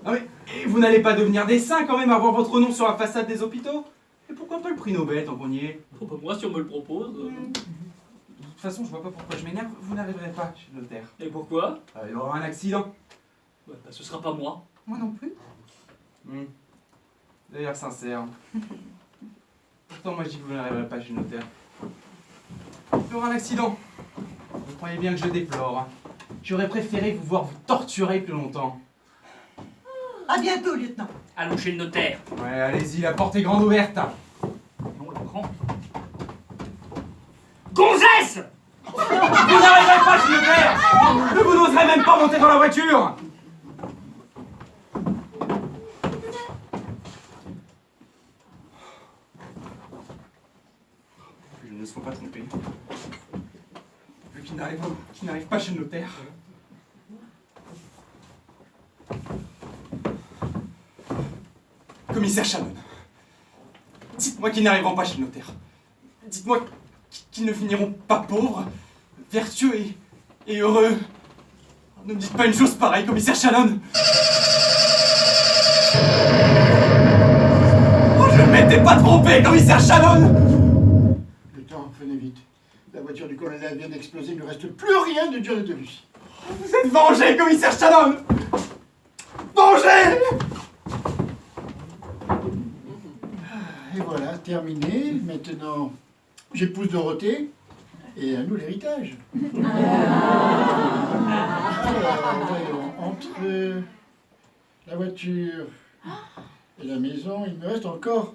Non mais, et vous n'allez pas devenir des saints quand même, avoir votre nom sur la façade des hôpitaux? Et pourquoi pas le prix Nobel tant qu'on y est? Oh, bah, moi, si on me le propose. De toute façon, je vois pas pourquoi je m'énerve, vous n'arriverez pas chez le notaire. Et pourquoi? Il y aura un accident. Ouais, bah, ce sera pas moi. Moi non plus. D'ailleurs sincère. Pourtant, moi je dis que vous n'arriverez pas chez le notaire. Il y aura un accident. Vous croyez bien que je déplore. J'aurais préféré vous voir vous torturer plus longtemps. À bientôt, lieutenant. Allons chez le notaire. Ouais, allez-y, la porte est grande ouverte. Non, la prends. Gonzesse! Vous n'arriverez pas chez le notaire! Mais vous n'oserez même pas monter dans la voiture! Je ne me suis pas trompé. Vu qu'il n'arrive pas chez le notaire. Commissaire Shannon, dites-moi qu'ils n'arriveront pas chez le notaire. Dites-moi qu'ils ne finiront pas pauvres, vertueux et heureux. Ne me dites pas une chose pareille, commissaire Shannon. Oh, je ne m'étais pas trompé, commissaire Shannon. Le temps, venez vite. La voiture du colonel vient d'exploser, il ne reste plus rien de John et de Lucie. Vous êtes vengé, commissaire Shannon. Vengé. Et voilà, terminé. Maintenant, j'épouse Dorothée et à nous l'héritage. Alors, voyons, entre la voiture et la maison, il me reste encore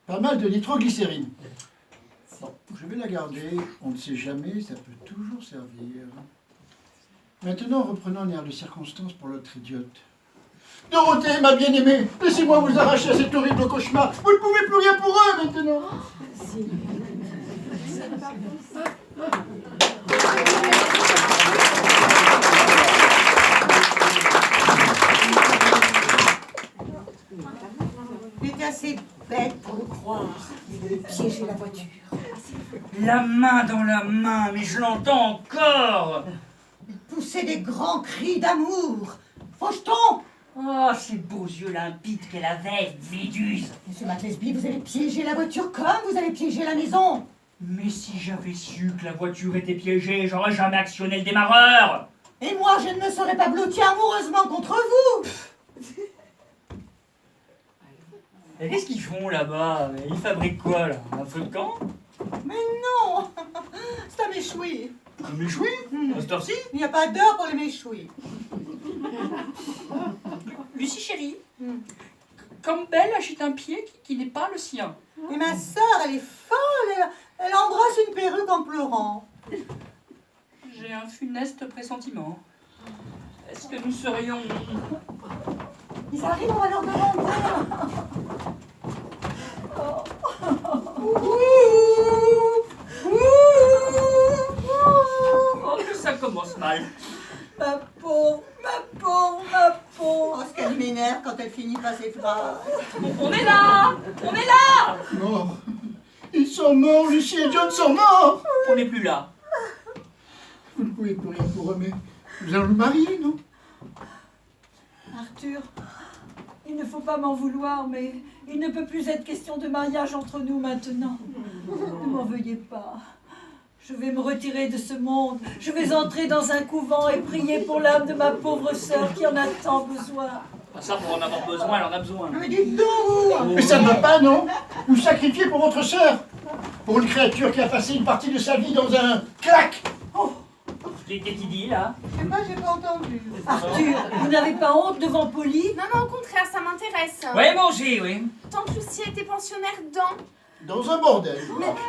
pas mal de nitroglycérine. Bon, je vais la garder, on ne sait jamais, ça peut toujours servir. Maintenant, reprenons l'air de circonstance pour l'autre idiote. Dorothée, ma bien-aimée, laissez-moi vous arracher à cet horrible cauchemar. Vous ne pouvez plus rien pour eux maintenant. Il était assez bête pour le croire. Il voulait piéger la voiture. La main dans la main, mais je l'entends encore. Il poussait des grands cris d'amour. Faucheton! Oh, ces beaux yeux limpides qu'elle avait, méduse. Monsieur Maclesby, vous avez piégé la voiture comme vous avez piégé la maison. Mais si j'avais su que la voiture était piégée, j'aurais jamais actionné le démarreur. Et moi, je ne me serais pas blottie amoureusement contre vous. Et qu'est-ce qu'ils font là-bas? Ils fabriquent quoi, là? Un feu de camp? Mais non, c'est un méchoui. Un méchoui? À cette heure-ci? Il n'y a pas d'heure pour les méchouis. Lucie chérie, Campbell achète un pied qui n'est pas le sien. Et ma sœur, elle est folle. Elle embrasse une perruque en pleurant. J'ai un funeste pressentiment. Est-ce que nous serions... Ils arrivent, on va leur demander. Oh, que ça commence mal. Ma pauvre, ma pauvre, ma pauvre. Oh, ce qu'elle m'énerve quand elle finit pas ses phrases. On est là! On est là! Morts. Ils sont morts, Lucie et John sont morts. On n'est plus là. Vous ne pouvez plus rien pour eux, mais nous allons nous marier, non? Arthur, il ne faut pas m'en vouloir, mais il ne peut plus être question de mariage entre nous maintenant. Ne m'en veuillez pas. Je vais me retirer de ce monde. Je vais entrer dans un couvent et prier pour l'âme de ma pauvre sœur qui en a tant besoin. Ça, pour en avoir besoin, elle en a besoin. Mais dites donc. Mais ça ne va pas, non? Vous sacrifiez pour votre sœur. Pour une créature qui a passé une partie de sa vie dans un claque. Qu'est-ce qu'il dit, là? Je sais pas, j'ai pas entendu. Arthur, vous n'avez pas honte devant Polly? Non, non, au contraire, ça m'intéresse. Ouais, manger, oui. Tante Lucie était pensionnaire Dans un bordel.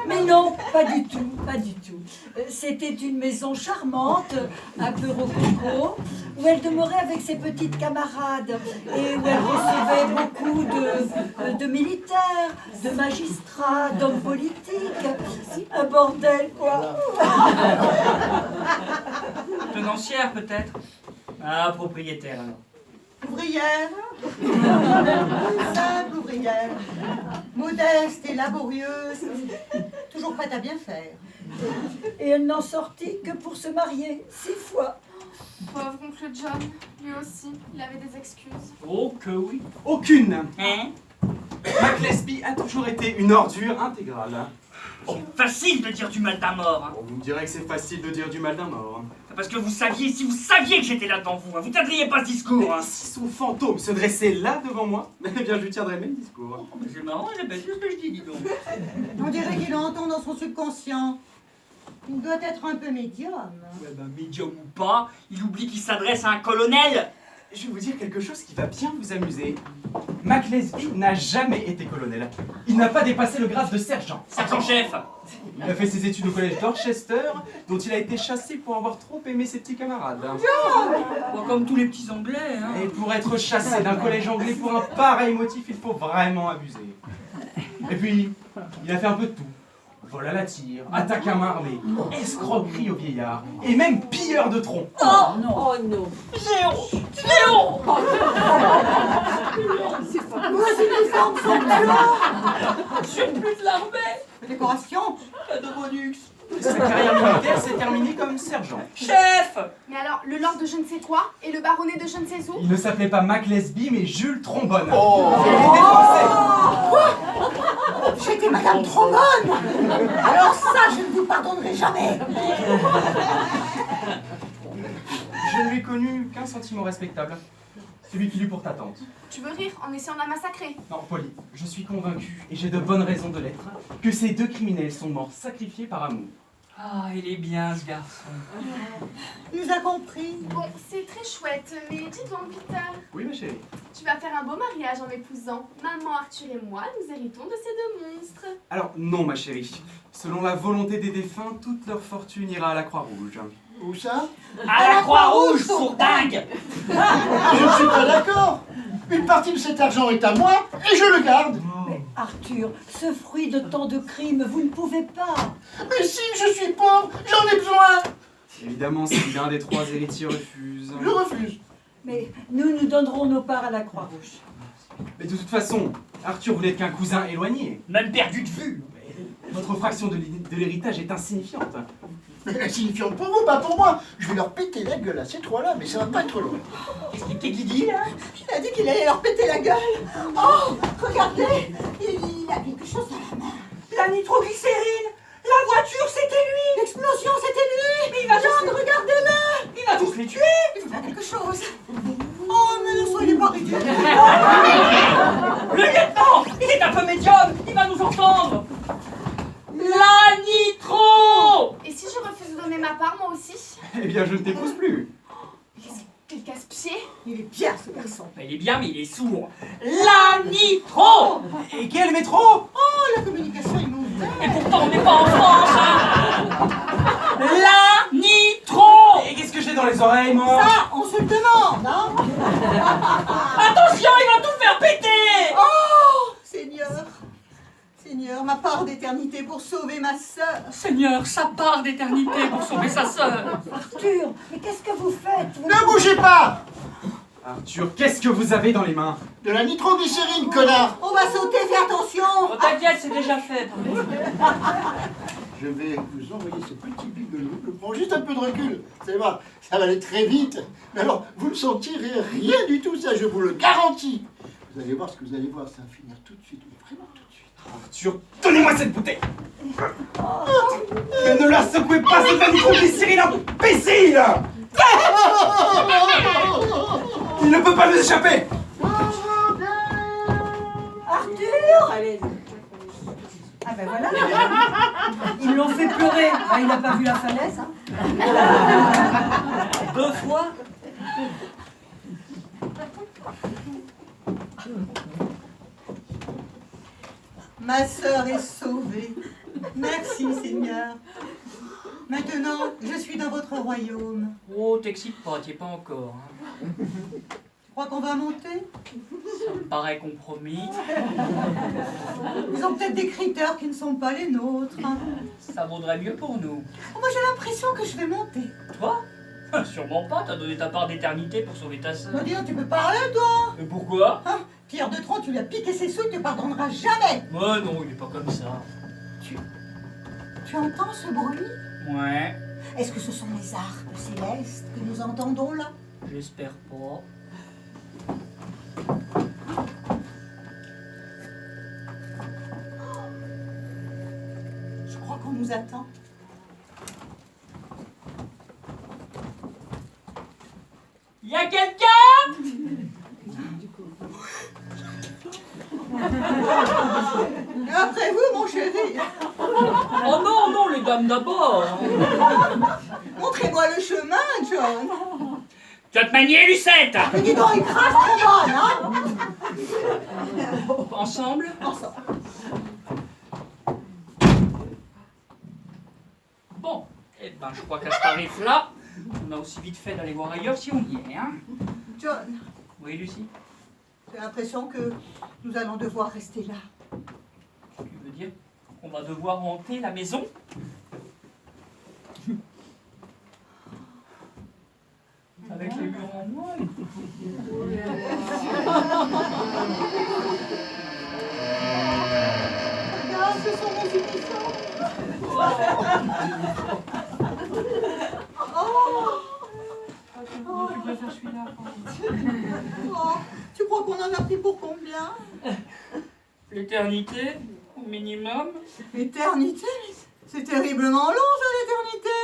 Mais non, pas du tout, pas du tout. C'était une maison charmante, un peu rococo, où elle demeurait avec ses petites camarades et où elle recevait beaucoup de militaires, de magistrats, d'hommes politiques. Un bordel, quoi. Tenancière, peut-être? Ah, propriétaire, alors. Ouvrière. Simple ouvrière. Modeste et laborieuse. Toujours prête à bien faire. Et elle n'en sortit que pour se marier 6 fois. Pauvre oncle John, lui aussi, il avait des excuses. Oh, que oui. Aucune. Hein? Maclesby a toujours été une ordure intégrale. Oh, facile de dire du mal d'un mort. Hein. Bon, vous me direz que c'est facile de dire du mal d'un mort. Parce que vous saviez, si vous saviez que j'étais là devant vous, hein, vous ne tiendriez pas ce discours. Mais Hein. si son fantôme se dressait là devant moi, eh bien je lui tiendrais le même discours. Oh, mais c'est marrant, j'ai pas dit ce que je dis, dis donc. On dirait qu'il entend dans son subconscient. Il doit être un peu médium. Ouais, ben, médium ou pas, il oublie qu'il s'adresse à un colonel. Je vais vous dire quelque chose qui va bien vous amuser. Maclesby n'a jamais été colonel. Il n'a pas dépassé le grade de sergent. Sergent-chef. Il a fait ses études au collège d'Orchester, dont il a été chassé pour avoir trop aimé ses petits camarades. Bon, comme tous les petits anglais. Hein. Et pour être chassé d'un collège anglais pour un pareil motif, il faut vraiment abuser. Et puis, il a fait un peu de tout. Vol à la tire, attaque à main armée, escroquerie au vieillard, et même pilleur de tronc. Oh non. Géo. Géo. Voici les formes sont Je suis plus de l'armée. Décoration. Pas de bonus. Sa carrière militaire s'est terminée comme sergent. Chef. Mais alors, le lord de je ne sais quoi et le baronnet de je ne sais où? Il ne s'appelait pas Maclesby, mais Jules Trombone. Oh. Il était français. J'étais Madame Trombone. Alors ça, je ne vous pardonnerai jamais. Je ne lui ai connu qu'un sentiment respectable. celui qui lut pour ta tante. Tu veux rire en essayant de la massacrer? Non, Polly, je suis convaincu, et j'ai de bonnes raisons de l'être, que ces deux criminels sont morts sacrifiés par amour. Ah, il est bien ce garçon. Il nous a compris. Bon, c'est très chouette, mais dis donc, Peter, Oui, ma chérie. tu vas faire un beau mariage en m'épousant. Maman, Arthur et moi, nous héritons de ces deux monstres. Alors, non, ma chérie. Selon la volonté des défunts, toute leur fortune ira à la Croix-Rouge. Où ça? À la Croix-Rouge, sourdingue! Je ne suis pas d'accord. Une partie de cet argent est à moi et je le garde. Mais Arthur, ce fruit de tant de crimes, vous ne pouvez pas. Mais si je suis pauvre, j'en ai besoin. Évidemment, si l'un des trois héritiers refuse. Je refuse. Mais nous donnerons nos parts à la Croix-Rouge. Mais de toute façon, Arthur, vous n'êtes qu'un cousin éloigné. Même perdu de vue. Votre fraction de l'héritage est insignifiante. Mais insignifiante pour vous, pas pour moi. Je vais leur péter la gueule à ces trois-là, mais ça va pas être long. Qu'est-ce qu'il dit là? Il a dit qu'il allait leur péter la gueule. Oh, regardez, il a quelque chose dans la main. La nitroglycérine! La voiture, c'était lui! L'explosion, c'était lui. Mais il va John, regardez-le. Il va tous les tuer! Il faut faire quelque chose. Oh, mais ne soyez pas ridicule. Le lieutenant! Il est un peu médium! Il va nous entendre! La nitro! Et si je refuse de donner ma part, moi aussi? Eh bien, je ne t'épouse plus. Quel casse-pied! Il est bien, ce garçon. Il est bien, mais il est sourd. La nitro! Et quel métro? Oh, la communication est montée. Et pourtant, on n'est pas en France, hein! La nitro! Et qu'est-ce que j'ai dans les oreilles, moi? Ça, on se le demande, hein. Attention, il va tout faire péter! Oh, Seigneur. Seigneur, ma part d'éternité pour sauver ma sœur. Seigneur, sa part d'éternité pour sauver sa sœur. Arthur, mais qu'est-ce que vous faites? Ne bougez pas. Arthur, qu'est-ce que vous avez dans les mains? De la nitroglycérine, connard. On va sauter, fais attention. Oh, t'inquiète, c'est déjà fait. Je vais vous envoyer ce petit bigolo. Je prends juste un peu de recul. C'est vrai, ça va aller très vite. Mais alors, vous ne sentirez rien du tout, ça, je vous le garantis. Vous allez voir ce que vous allez voir, ça va finir tout de suite, vraiment tout de suite. Arthur, donnez-moi cette bouteille. Mais ne la secouez pas, c'est de la nitroglycérine, imbécile. Il ne peut pas nous échapper. Arthur! Allez. Ah ben voilà. Ils l'ont fait pleurer. Ah, il n'a pas vu la falaise, hein. 2 fois. Ma sœur est sauvée. Merci, Seigneur. Maintenant, je suis dans votre royaume. Oh, t'excite pas, t'y es pas encore. Hein. Tu crois qu'on va monter? Ça me paraît compromis. Ils ont peut-être des critères qui ne sont pas les nôtres. Ça vaudrait mieux pour nous. Moi, j'ai l'impression que je vais monter. Toi? Sûrement pas, t'as donné ta part d'éternité pour sauver ta sœur. Moi, dis donc, tu peux parler, toi? Et pourquoi? Pierre de Tron, tu lui as piqué ses sous, il te pardonnera jamais. Moi non, il est pas comme ça. Tu entends ce bruit? Ouais, Est-ce que ce sont les harpes célestes que nous entendons là? j'espère pas. Je crois qu'on nous attend. Y a quelqu'un? Après vous, mon chéri. Oh non, non, les dames d'abord. Montrez-moi le chemin, John. Tu vas te manier, Lucette. Mais dis donc, écrase ton bonne, hein? Ensemble? Ensemble. Bon, eh ben je crois qu'à ce tarif-là, on a aussi vite fait d'aller voir ailleurs si on y est, hein. John, Oui, Lucie? j'ai l'impression que nous allons devoir rester là. Tu veux dire qu'on va devoir hanter la maison? Avec les murs en bois? Regarde, ce sont nos uniformes. Tu préfères celui-là? Oh, tu crois qu'on en a pris pour combien? L'éternité, au minimum? L'éternité? C'est terriblement long, ça, l'éternité.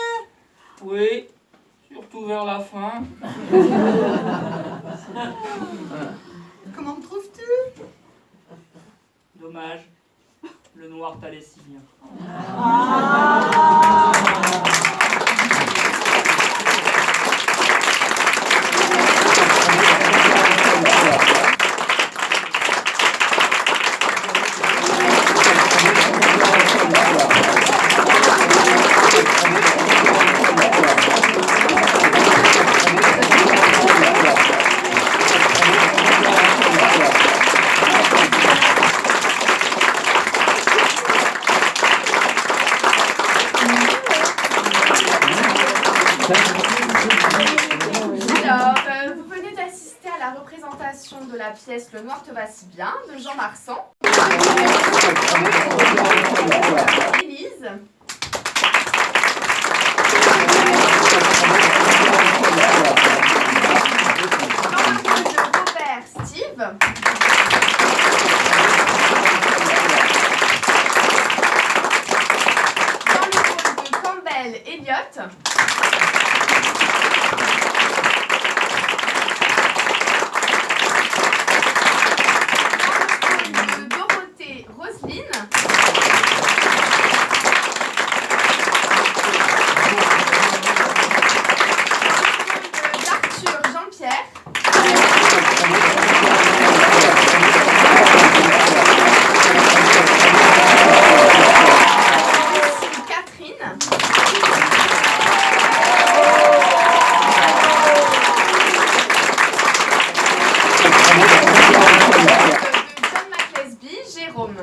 Oui, surtout vers la fin. Comment me trouves-tu? Dommage. Le noir t'allait si bien. Alors, vous venez d'assister à la représentation de la pièce Le Noir te va si bien de Jean Marsan. Élise. Dans le rôle de Robert, Steve. Dans le rôle de Campbell, Elliot. De Dorothée, Roselyne. D'Arthur, Jean-Pierre. Catherine. De John McLesby, Jérôme.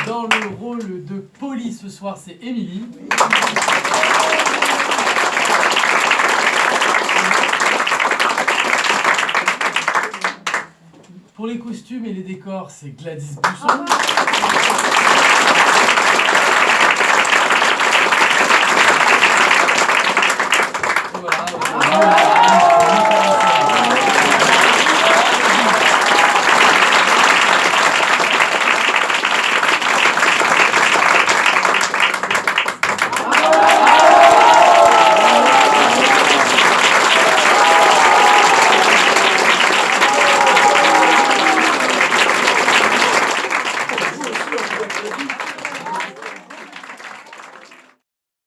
Dans le rôle de Polly ce soir, c'est Émilie. Pour les costumes et les décors, c'est Gladys Busson.